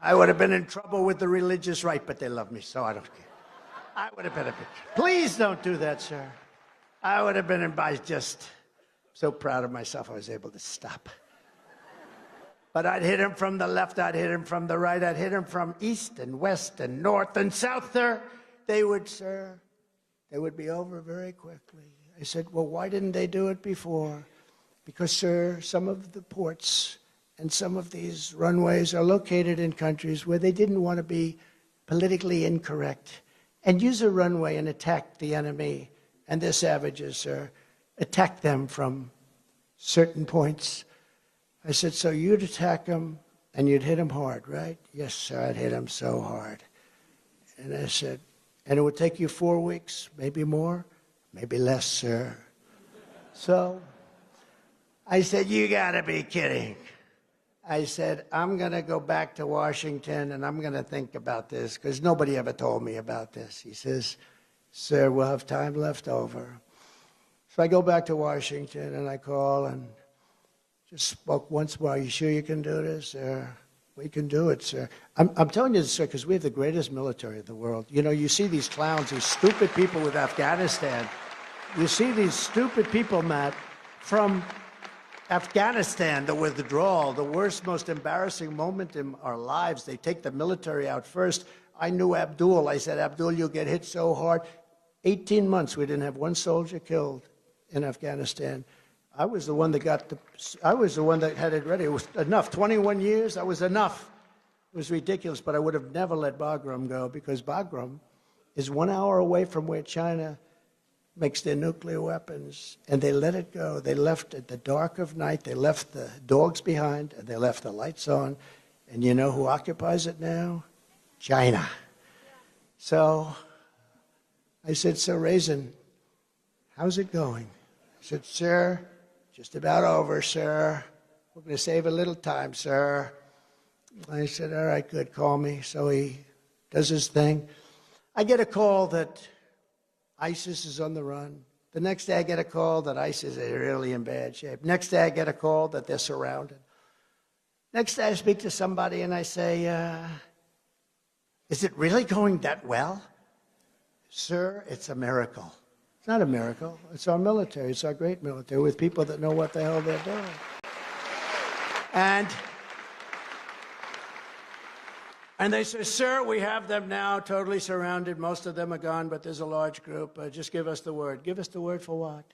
I would have been in trouble with the religious right, but they love me, so I don't care. I would have been a bit. Please don't do that, sir. I would have been just so proud of myself I was able to stop. But I'd hit him from the left, I'd hit him from the right, I'd hit him from east and west and north and south, sir. They would be over very quickly. I said, well, why didn't they do it before? Because, sir, some of the ports and some of these runways are located in countries where they didn't want to be politically incorrect and use a runway and attack the enemy. And they're savages, sir. Attack them from certain points. I said, so you'd attack them and you'd hit them hard, right? Yes, sir, I'd hit them so hard. And I said, and it would take you 4 weeks, maybe more, maybe less, sir. So I said, you gotta be kidding. I said, I'm gonna go back to Washington and I'm gonna think about this because nobody ever told me about this. He says, sir, we'll have time left over. So I go back to Washington and I call and just spoke once more. Are you sure you can do this, sir? We can do it, sir. I'm telling you this, sir, because we have the greatest military in the world. You know, you see these clowns, these stupid people with Afghanistan. You see these stupid people, Matt, from Afghanistan, the withdrawal, the worst, most embarrassing moment in our lives. They take the military out first. I knew Abdul. I said, Abdul, you'll get hit so hard. 18 months, we didn't have one soldier killed in Afghanistan. I was the one that had it ready. It was enough. 21 years, that was enough. It was ridiculous, but I would have never let Bagram go because Bagram is 1 hour away from where China makes their nuclear weapons, and they let it go. They left at the dark of night. They left the dogs behind, and they left the lights on. And you know who occupies it now? China. So I said, so Raisin, how's it going? I said, sir, just about over, sir. We're going to save a little time, sir. I said, all right, good, call me. So he does his thing. I get a call that ISIS is on the run. The next day I get a call that ISIS is really in bad shape. Next day I get a call that they're surrounded. Next day I speak to somebody and I say, is it really going that well? Sir, it's a miracle. It's not a miracle. It's our military. It's our great military with people that know what the hell they're doing. And And they say, sir, we have them now totally surrounded. Most of them are gone, but there's a large group. Just give us the word. Give us the word for what?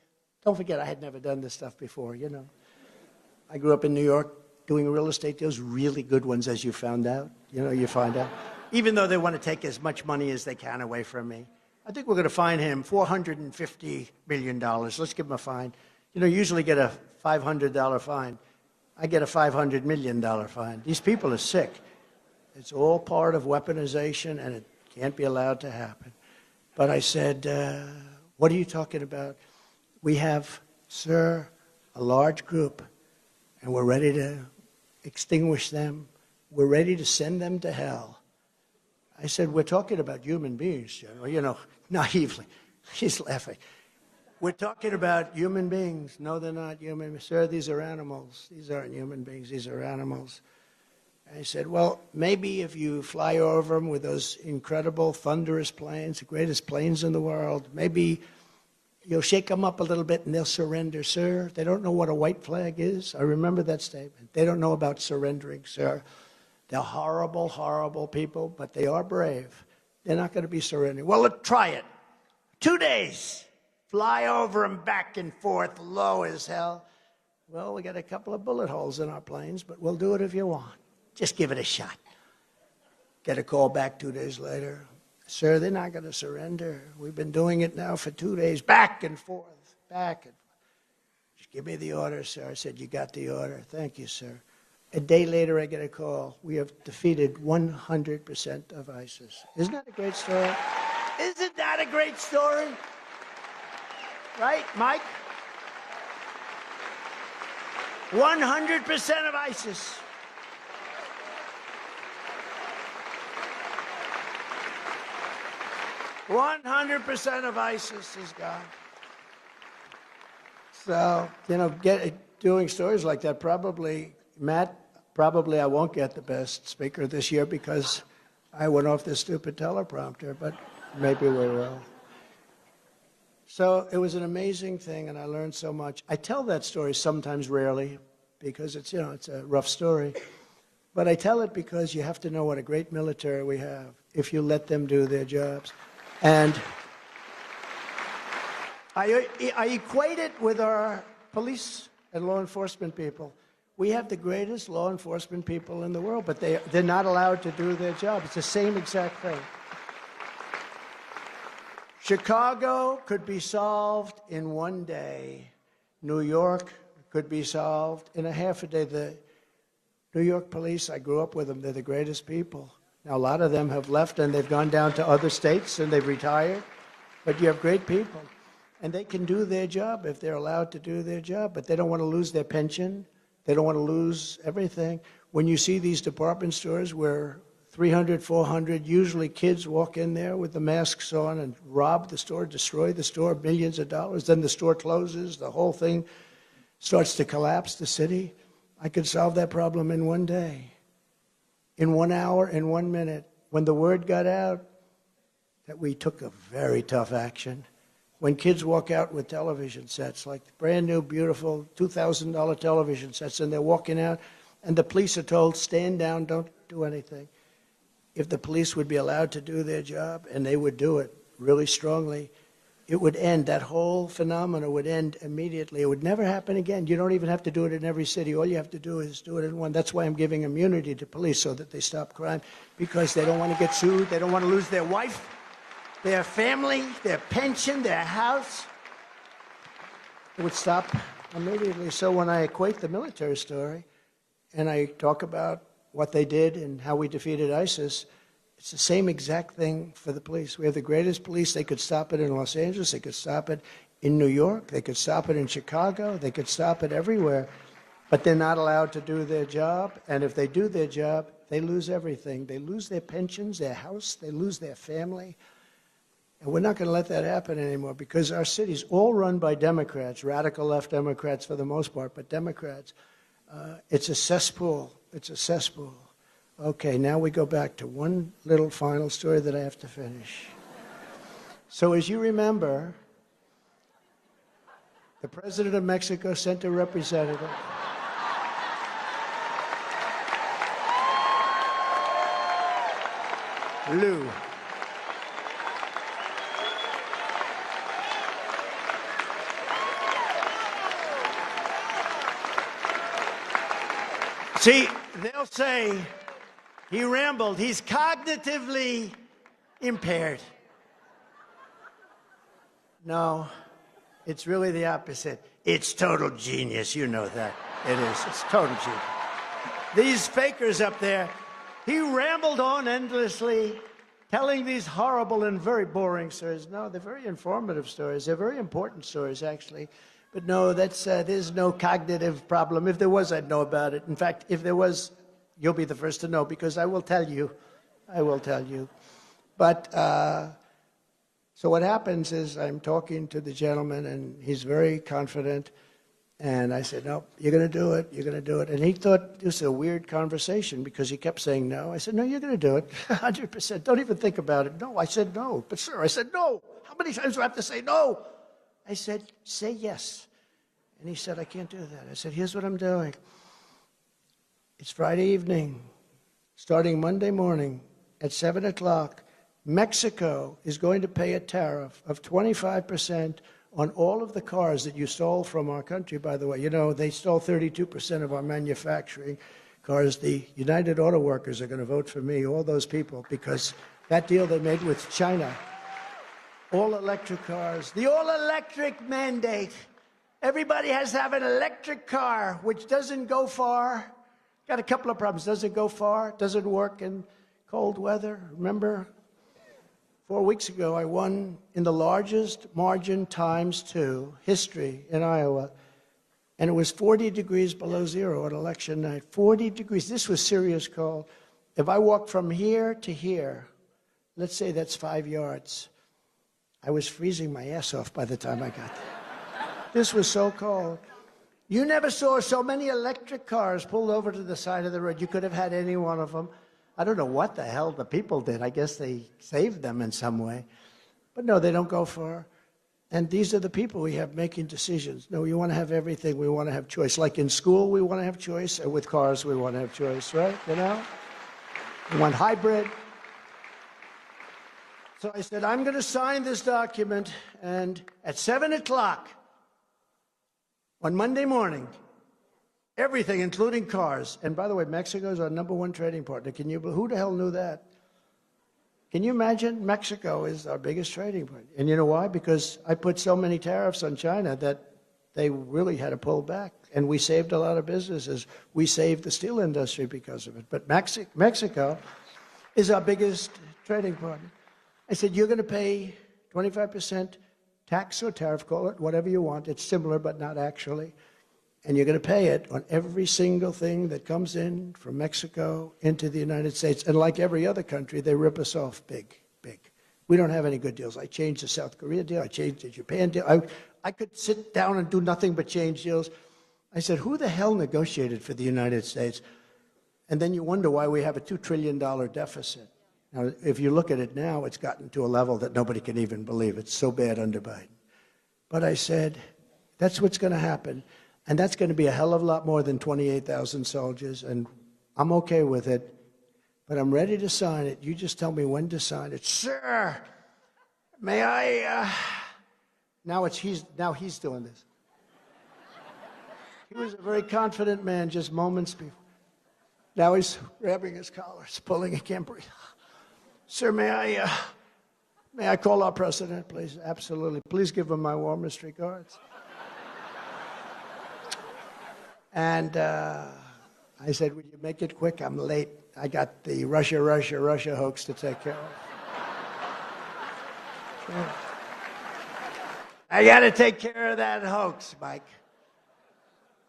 Don't forget, I had never done this stuff before, you know. I grew up in New York doing real estate deals, really good ones, as you found out. You know, you find out. Even though they want to take as much money as they can away from me. I think we're going to fine him $450 million. Let's give him a fine. You know, you usually get a $500 fine. I get a $500 million fine. These people are sick. It's all part of weaponization, and it can't be allowed to happen. But I said, what are you talking about? We have, sir, a large group, and we're ready to extinguish them. We're ready to send them to hell. I said, we're talking about human beings, General. You know, naively. He's laughing. We're talking about human beings. No, they're not human. Sir, these are animals. These aren't human beings. These are animals. I said, well, maybe if you fly over them with those incredible, thunderous planes, the greatest planes in the world, maybe you'll shake them up a little bit and they'll surrender, sir. They don't know what a white flag is. I remember that statement. They don't know about surrendering, sir. They're horrible, horrible people, but they are brave. They're not going to be surrendering. Well, let's try it. 2 days. Fly over them back and forth, low as hell. Well, we got a couple of bullet holes in our planes, but we'll do it if you want. Just give it a shot. Get a call back 2 days later. Sir, they're not going to surrender. We've been doing it now for 2 days, back and forth, back and forth. Just give me the order, sir. I said, you got the order. Thank you, sir. A day later, I get a call. We have defeated 100% of ISIS. Isn't that a great story? Isn't that a great story? Right, Mike? 100% of ISIS. "100% of ISIS is gone." So, you know, doing stories like that, probably, Matt, probably I won't get the best speaker this year because I went off this stupid teleprompter, but maybe we will. So it was an amazing thing, and I learned so much. I tell that story sometimes rarely because it's, you know, it's a rough story. But I tell it because you have to know what a great military we have if you let them do their jobs. And I equate it with our police and law enforcement people. We have the greatest law enforcement people in the world, but they're not allowed to do their job. It's the same exact thing. Chicago could be solved in 1 day. New York could be solved in a half a day. The New York police, I grew up with them. They're the greatest people. Now, a lot of them have left and they've gone down to other states and they've retired. But you have great people. And they can do their job if they're allowed to do their job. But they don't want to lose their pension. They don't want to lose everything. When you see these department stores where 300, 400, usually kids walk in there with the masks on and rob the store, destroy the store, millions of dollars. Then the store closes. The whole thing starts to collapse, the city. I could solve that problem in 1 day. In 1 hour, in 1 minute, when the word got out that we took a very tough action, when kids walk out with television sets, like brand new, beautiful $2,000 television sets, and they're walking out, and the police are told, stand down, don't do anything. If the police would be allowed to do their job, and they would do it really strongly, it would end. That whole phenomena would end immediately. It would never happen again. You don't even have to do it in every city. All you have to do is do it in one. That's why I'm giving immunity to police, so that they stop crime, because they don't want to get sued. They don't want to lose their wife, their family, their pension, their house. It would stop immediately. So when I equate the military story and I talk about what they did and how we defeated ISIS, it's the same exact thing for the police. We have the greatest police. They could stop it in Los Angeles. They could stop it in New York. They could stop it in Chicago. They could stop it everywhere. But they're not allowed to do their job. And if they do their job, they lose everything. They lose their pensions, their house. They lose their family. And we're not going to let that happen anymore, because our city's all run by Democrats, radical left Democrats for the most part, but Democrats. It's a cesspool. It's a cesspool. Okay, now we go back to one little final story that I have to finish. So as you remember, the president of Mexico sent a representative. Lou. See, they'll say he rambled. He's cognitively impaired. No, it's really the opposite. It's total genius. You know that. It is. It's total genius. These fakers up there, he rambled on endlessly, telling these horrible and very boring stories. No, they're very informative stories. They're very important stories, actually. But no, there's no cognitive problem. If there was, I'd know about it. In fact, if there was, you'll be the first to know, because I will tell you. I will tell you. But, so what happens is I'm talking to the gentleman, and he's very confident. And I said, no, you're going to do it. You're going to do it. And he thought this was a weird conversation because he kept saying no. I said, no, you're going to do it. 100%. Don't even think about it. No, I said no. But, sir, I said no. How many times do I have to say no? I said, say yes. And he said, I can't do that. I said, here's what I'm doing. It's Friday evening, starting Monday morning at 7 o'clock. Mexico is going to pay a tariff of 25% on all of the cars that you stole from our country, by the way. You know, they stole 32% of our manufacturing cars. The United Auto Workers are going to vote for me, all those people, because that deal they made with China. All-electric cars. The all-electric mandate. Everybody has to have an electric car, which doesn't go far. Got a couple of problems. Doesn't go far. Doesn't work in cold weather. Remember, 4 weeks ago, I won in the largest margin ×2 history in Iowa. And it was 40 degrees below zero on election night. 40 degrees. This was serious cold. If I walked from here to here, let's say that's 5 yards, I was freezing my ass off by the time I got there. This was so cold. You never saw so many electric cars pulled over to the side of the road. You could have had any one of them. I don't know what the hell the people did. I guess they saved them in some way. But no, they don't go far. And these are the people we have making decisions. No, we want to have everything. We want to have choice. Like in school, we want to have choice. And with cars, we want to have choice, right? You know? We want hybrid. So I said, I'm going to sign this document, and at 7 o'clock on Monday morning, everything, including cars, and by the way, Mexico is our #1 trading partner. Who the hell knew that? Can you imagine? Mexico is our biggest trading partner. And you know why? Because I put so many tariffs on China that they really had to pull back. And we saved a lot of businesses. We saved the steel industry because of it. But Mexico is our biggest trading partner. I said, you're going to pay 25% tax or tariff, call it whatever you want. It's similar, but not actually. And you're going to pay it on every single thing that comes in from Mexico into the United States. And like every other country, they rip us off big, big. We don't have any good deals. I changed the South Korea deal. I changed the Japan deal. I could sit down and do nothing but change deals. I said, who the hell negotiated for the United States? And then you wonder why we have a $2 trillion deficit. Now, if you look at it now, it's gotten to a level that nobody can even believe. It's so bad under Biden. But I said, that's what's going to happen. And that's going to be a hell of a lot more than 28,000 soldiers. And I'm okay with it. But I'm ready to sign it. You just tell me when to sign it. Sir, may I... Now he's doing this. He was a very confident man just moments before. Now he's grabbing his collar, he's pulling, he can't breathe. Sir, may I call our president, please? Absolutely. Please give him my warmest regards. And I said, would you make it quick? I'm late. I got the Russia hoax to take care of. Sure. I got to take care of that hoax, Mike.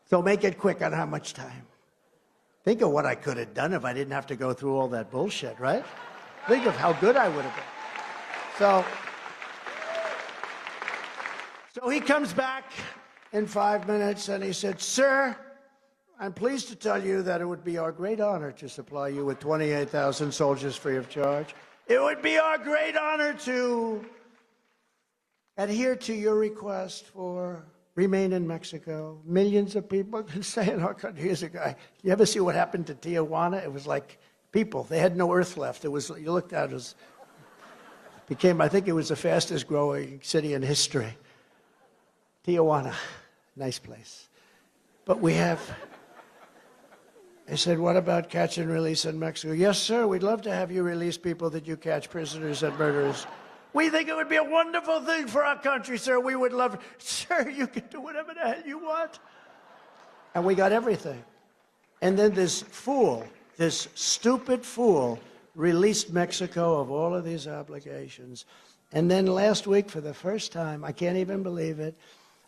So make it quick on how much time. Think of what I could have done if I didn't have to go through all that bullshit, right? Think of how good I would have been. So he comes back in 5 minutes and he said, sir, I'm pleased to tell you that it would be our great honor to supply you with 28,000 soldiers free of charge. It would be our great honor to adhere to your request for remain in Mexico. Millions of people can stay in our country. Here's a guy. You ever see what happened to Tijuana? It was like people. They had no earth left. It was, you looked at it as, became, I think it was the fastest growing city in history. Tijuana, nice place. But we have, I said, what about catch and release in Mexico? Yes, sir, we'd love to have you release people that you catch, prisoners and murderers. We think it would be a wonderful thing for our country, sir. We would love it. Sir, you can do whatever the hell you want. And we got everything. And then this fool, this stupid fool, released Mexico of all of these obligations. And then last week, for the first time, I can't even believe it,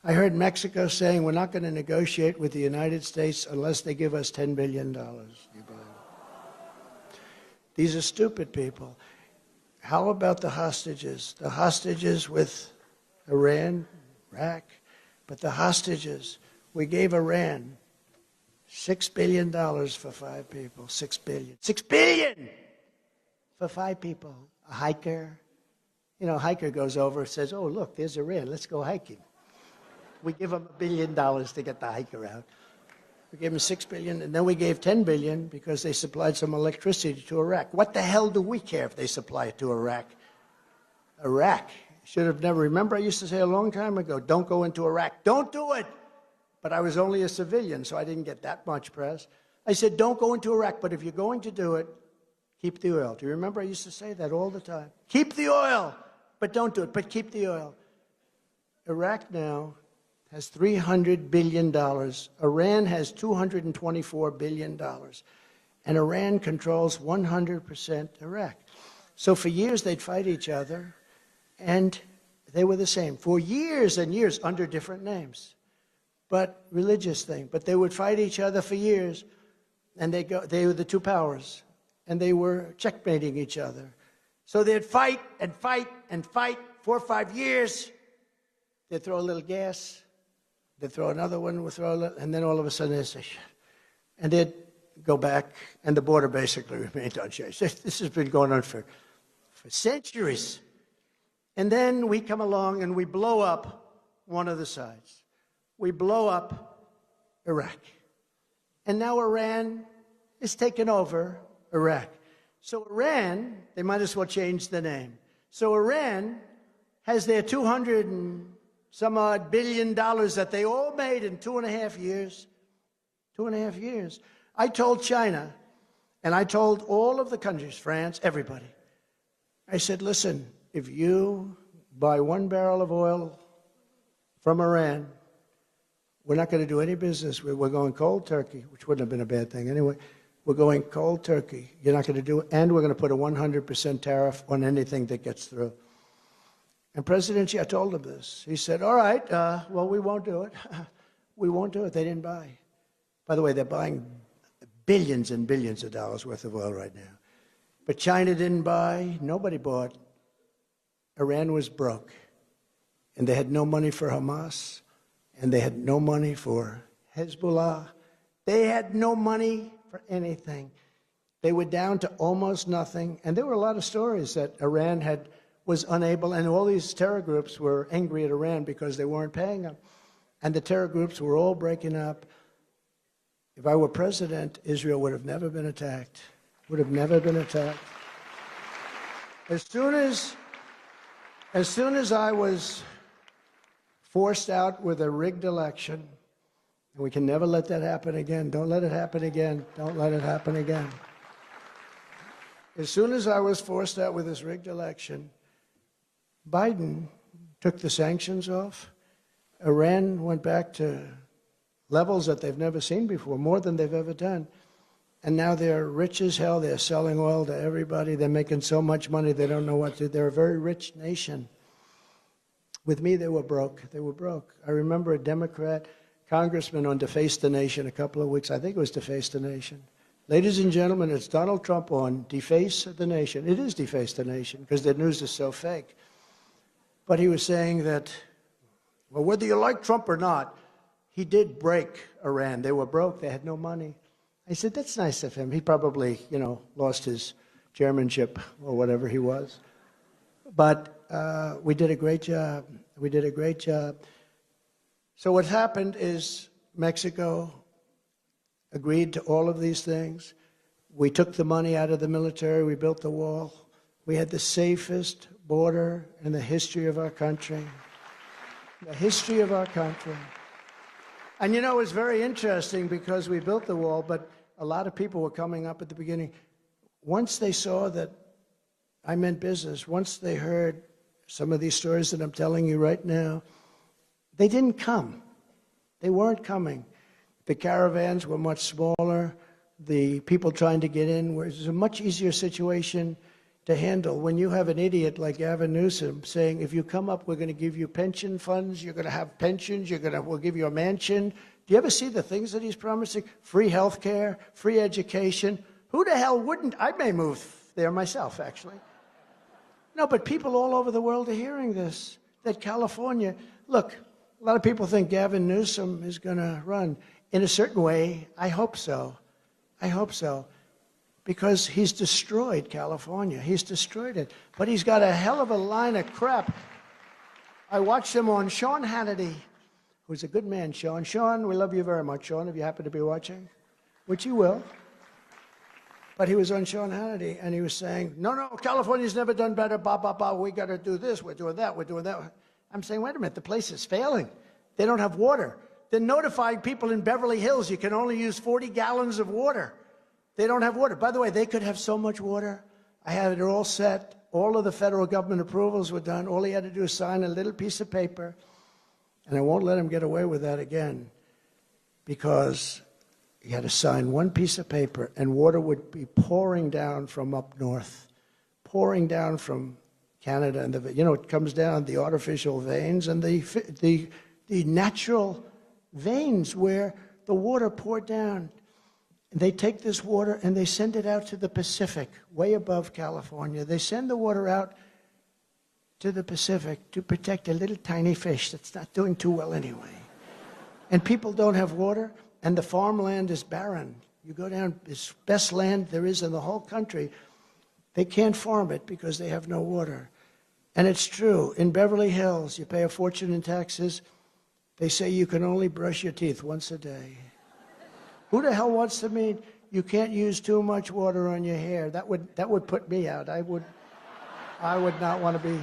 I heard Mexico saying, we're not going to negotiate with the United States unless they give us $10 billion. These are stupid people. How about the hostages? The hostages with Iran, Iraq, but the hostages, we gave Iran $6 billion for 5 people. $6 billion. $6 billion for 5 people. A hiker. You know, a hiker goes over and says, oh, look, there's Iran. Let's go hiking. We give them $1 billion to get the hiker out. We gave them $6 billion, and then we gave $10 billion because they supplied some electricity to Iraq. What the hell do we care if they supply it to Iraq? Iraq. Should have never, remember I used to say a long time ago, don't go into Iraq. Don't do it. But I was only a civilian, so I didn't get that much press. I said, don't go into Iraq, but if you're going to do it, keep the oil. Do you remember I used to say that all the time? Keep the oil, but don't do it, but keep the oil. Iraq now has $300 billion. Iran has $224 billion. And Iran controls 100% Iraq. So for years they'd fight each other, and they were the same. For years and years, under different names. But religious thing. But they would fight each other for years, and they were the two powers. And they were checkmating each other. So they'd fight and fight and fight 4 or 5 years. They'd throw a little gas. They'd throw another one, we'd throw a little, and then all of a sudden they'd say, shit. And they'd go back, and the border basically remained unchanged. This has been going on for centuries. And then we come along and we blow up one of the sides. We blow up Iraq. And now Iran is taking over Iraq. So Iran, they might as well change the name. So Iran has their $200 and some odd billion that they all made in 2.5 years. 2.5 years. I told China, and I told all of the countries, France, everybody. I said, listen, if you buy 1 barrel of oil from Iran, we're not going to do any business. We're going cold turkey, which wouldn't have been a bad thing anyway. We're going cold turkey. You're not going to do it. And we're going to put a 100% tariff on anything that gets through. And President Xi, I told him this. He said, all right, well, we won't do it. We won't do it. They didn't buy. By the way, they're buying billions and billions of dollars worth of oil right now. But China didn't buy. Nobody bought. Iran was broke. And they had no money for Hamas. And they had no money for Hezbollah. They had no money for anything. They were down to almost nothing. And there were a lot of stories that Iran was unable, and all these terror groups were angry at Iran because they weren't paying them. And the terror groups were all breaking up. If I were president, Israel would have never been attacked. Would have never been attacked. As soon as I was forced out with a rigged election, and we can never let that happen again. Don't let it happen again. Don't let it happen again. As soon as I was forced out with this rigged election, Biden took the sanctions off. Iran went back to levels that they've never seen before, more than they've ever done. And now they're rich as hell. They're selling oil to everybody. They're making so much money they don't know what to do. They're a very rich nation. With me, they were broke. They were broke. I remember a Democrat congressman on Deface the Nation a couple of weeks. I think it was Deface the Nation. Ladies and gentlemen, it's Donald Trump on Deface the Nation. It is Deface the Nation because the news is so fake. But he was saying that, well, whether you like Trump or not, he did break Iran. They were broke. They had no money. I said, that's nice of him. He probably, lost his chairmanship or whatever he was. But we did a great job. We did a great job. So what happened is Mexico agreed to all of these things. We took the money out of the military. We built the wall. We had the safest border in the history of our country. The history of our country. And you know, it's very interesting because we built the wall, but a lot of people were coming up at the beginning. Once they saw that I meant business, once they heard some of these stories that I'm telling you right now, they didn't come. They weren't coming. The caravans were much smaller. The people trying to get in was a much easier situation to handle. When you have an idiot like Gavin Newsom saying, if you come up, we're going to give you pension funds, you're going to have pensions, we'll give you a mansion. Do you ever see the things that he's promising? Free health care, free education. Who the hell wouldn't? I may move there myself, actually. No, but people all over the world are hearing this, that California, look, a lot of people think Gavin Newsom is going to run. In a certain way, I hope so. I hope so. Because he's destroyed California. He's destroyed it. But he's got a hell of a line of crap. I watched him on Sean Hannity, who's a good man, Sean. Sean, we love you very much, Sean, if you happen to be watching, which you will. But he was on Sean Hannity, and he was saying, no, California's never done better, we got to do this, we're doing that, we're doing that. I'm saying, wait a minute, the place is failing. They don't have water. They're notifying people in Beverly Hills you can only use 40 gallons of water. They don't have water. By the way, they could have so much water. I had it all set. All of the federal government approvals were done. All he had to do is sign a little piece of paper. And I won't let him get away with that again, because he had to sign one piece of paper and water would be pouring down from up north, pouring down from Canada. And it comes down the artificial veins and the natural veins where the water poured down. They take this water and they send it out to the Pacific, way above California. They send the water out to the Pacific to protect a little tiny fish that's not doing too well anyway. And people don't have water, and the farmland is barren. You go down, it's best land there is in the whole country. They can't farm it because they have no water. And it's true. In Beverly Hills, you pay a fortune in taxes. They say you can only brush your teeth once a day. Who the hell wants to mean you can't use too much water on your hair? That would put me out. I would not want to be.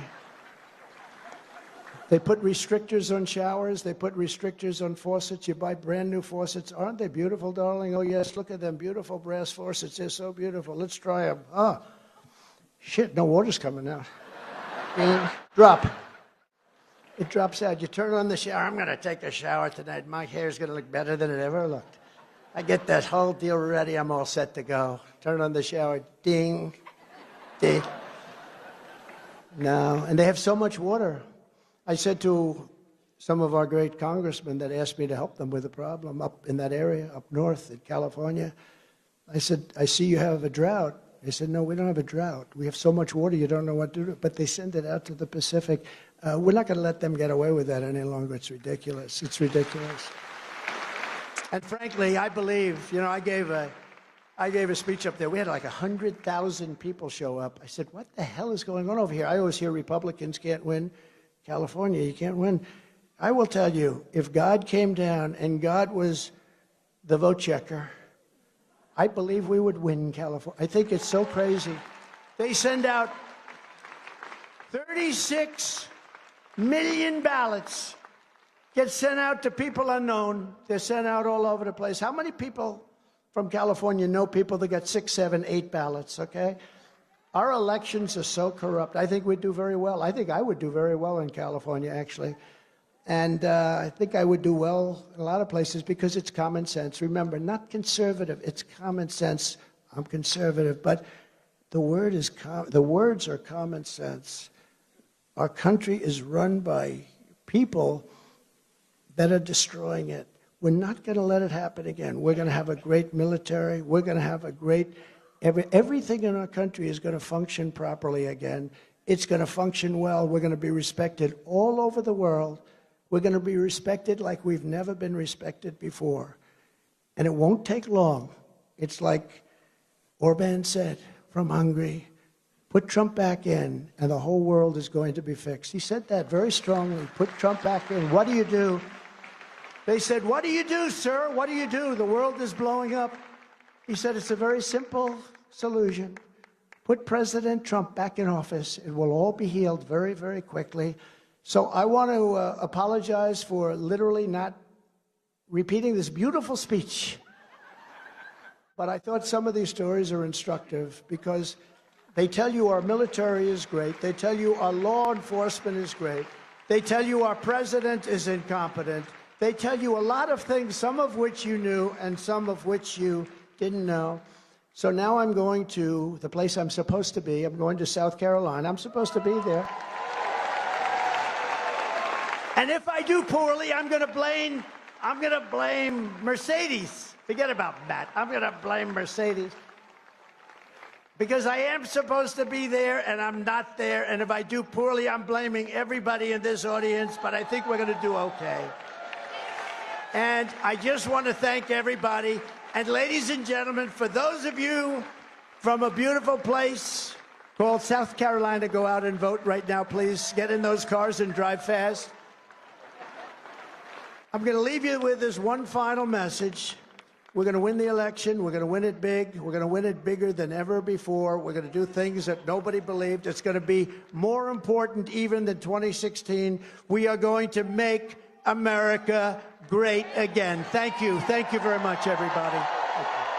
They put restrictors on showers. They put restrictors on faucets. You buy brand new faucets. Aren't they beautiful, darling? Oh, yes, look at them beautiful brass faucets. They're so beautiful. Let's try them. Oh, shit, no water's coming out. Drop. It drops out. You turn on the shower. I'm going to take a shower tonight. My hair's going to look better than it ever looked. I get that whole deal ready. I'm all set to go. Turn on the shower. Ding. Ding. No. And they have so much water. I said to some of our great congressmen that asked me to help them with the problem up in that area, up north in California, I said, I see you have a drought. They said, no, we don't have a drought. We have so much water, you don't know what to do. But they send it out to the Pacific. We're not going to let them get away with that any longer. It's ridiculous. It's ridiculous. And frankly, I believe, I gave a speech up there. We had like 100,000 people show up. I said, what the hell is going on over here? I always hear Republicans can't win. California, you can't win. I will tell you, if God came down and God was the vote checker, I believe we would win California. I think it's so crazy. They send out 36 million ballots. Get sent out to people unknown. They're sent out all over the place. How many people from California know people that got 6, 7, 8 ballots, okay? Our elections are so corrupt. I think we'd do very well. I think I would do very well in California, actually. And I think I would do well in a lot of places because it's common sense. Remember, not conservative. It's common sense. I'm conservative. But the words are common sense. Our country is run by people that are destroying it. We're not going to let it happen again. We're going to have a great military. We're going to have a great, everything in our country is going to function properly again. It's going to function well. We're going to be respected all over the world. We're going to be respected like we've never been respected before. And it won't take long. It's like Orban said from Hungary, put Trump back in and the whole world is going to be fixed. He said that very strongly, put Trump back in. What do you do? They said, what do you do, sir? What do you do? The world is blowing up. He said it's a very simple solution. Put President Trump back in office. It will all be healed very, very quickly. So I want to apologize for literally not repeating this beautiful speech. But I thought some of these stories are instructive because they tell you our military is great. They tell you our law enforcement is great. They tell you our president is incompetent. They tell you a lot of things, some of which you knew and some of which you didn't know. So now I'm going to the place I'm supposed to be. I'm going to South Carolina. I'm supposed to be there. And if I do poorly, I'm going to blame Mercedes. Forget about that. I'm going to blame Mercedes. Because I am supposed to be there and I'm not there. And if I do poorly, I'm blaming everybody in this audience. But I think we're going to do okay. And I just want to thank everybody. And ladies and gentlemen, for those of you from a beautiful place called South Carolina, go out and vote right now, please. Get in those cars and drive fast. I'm going to leave you with this one final message. We're going to win the election. We're going to win it big. We're going to win it bigger than ever before. We're going to do things that nobody believed. It's going to be more important even than 2016. We are going to make America great again. Thank you. Thank you very much, everybody. Thank you.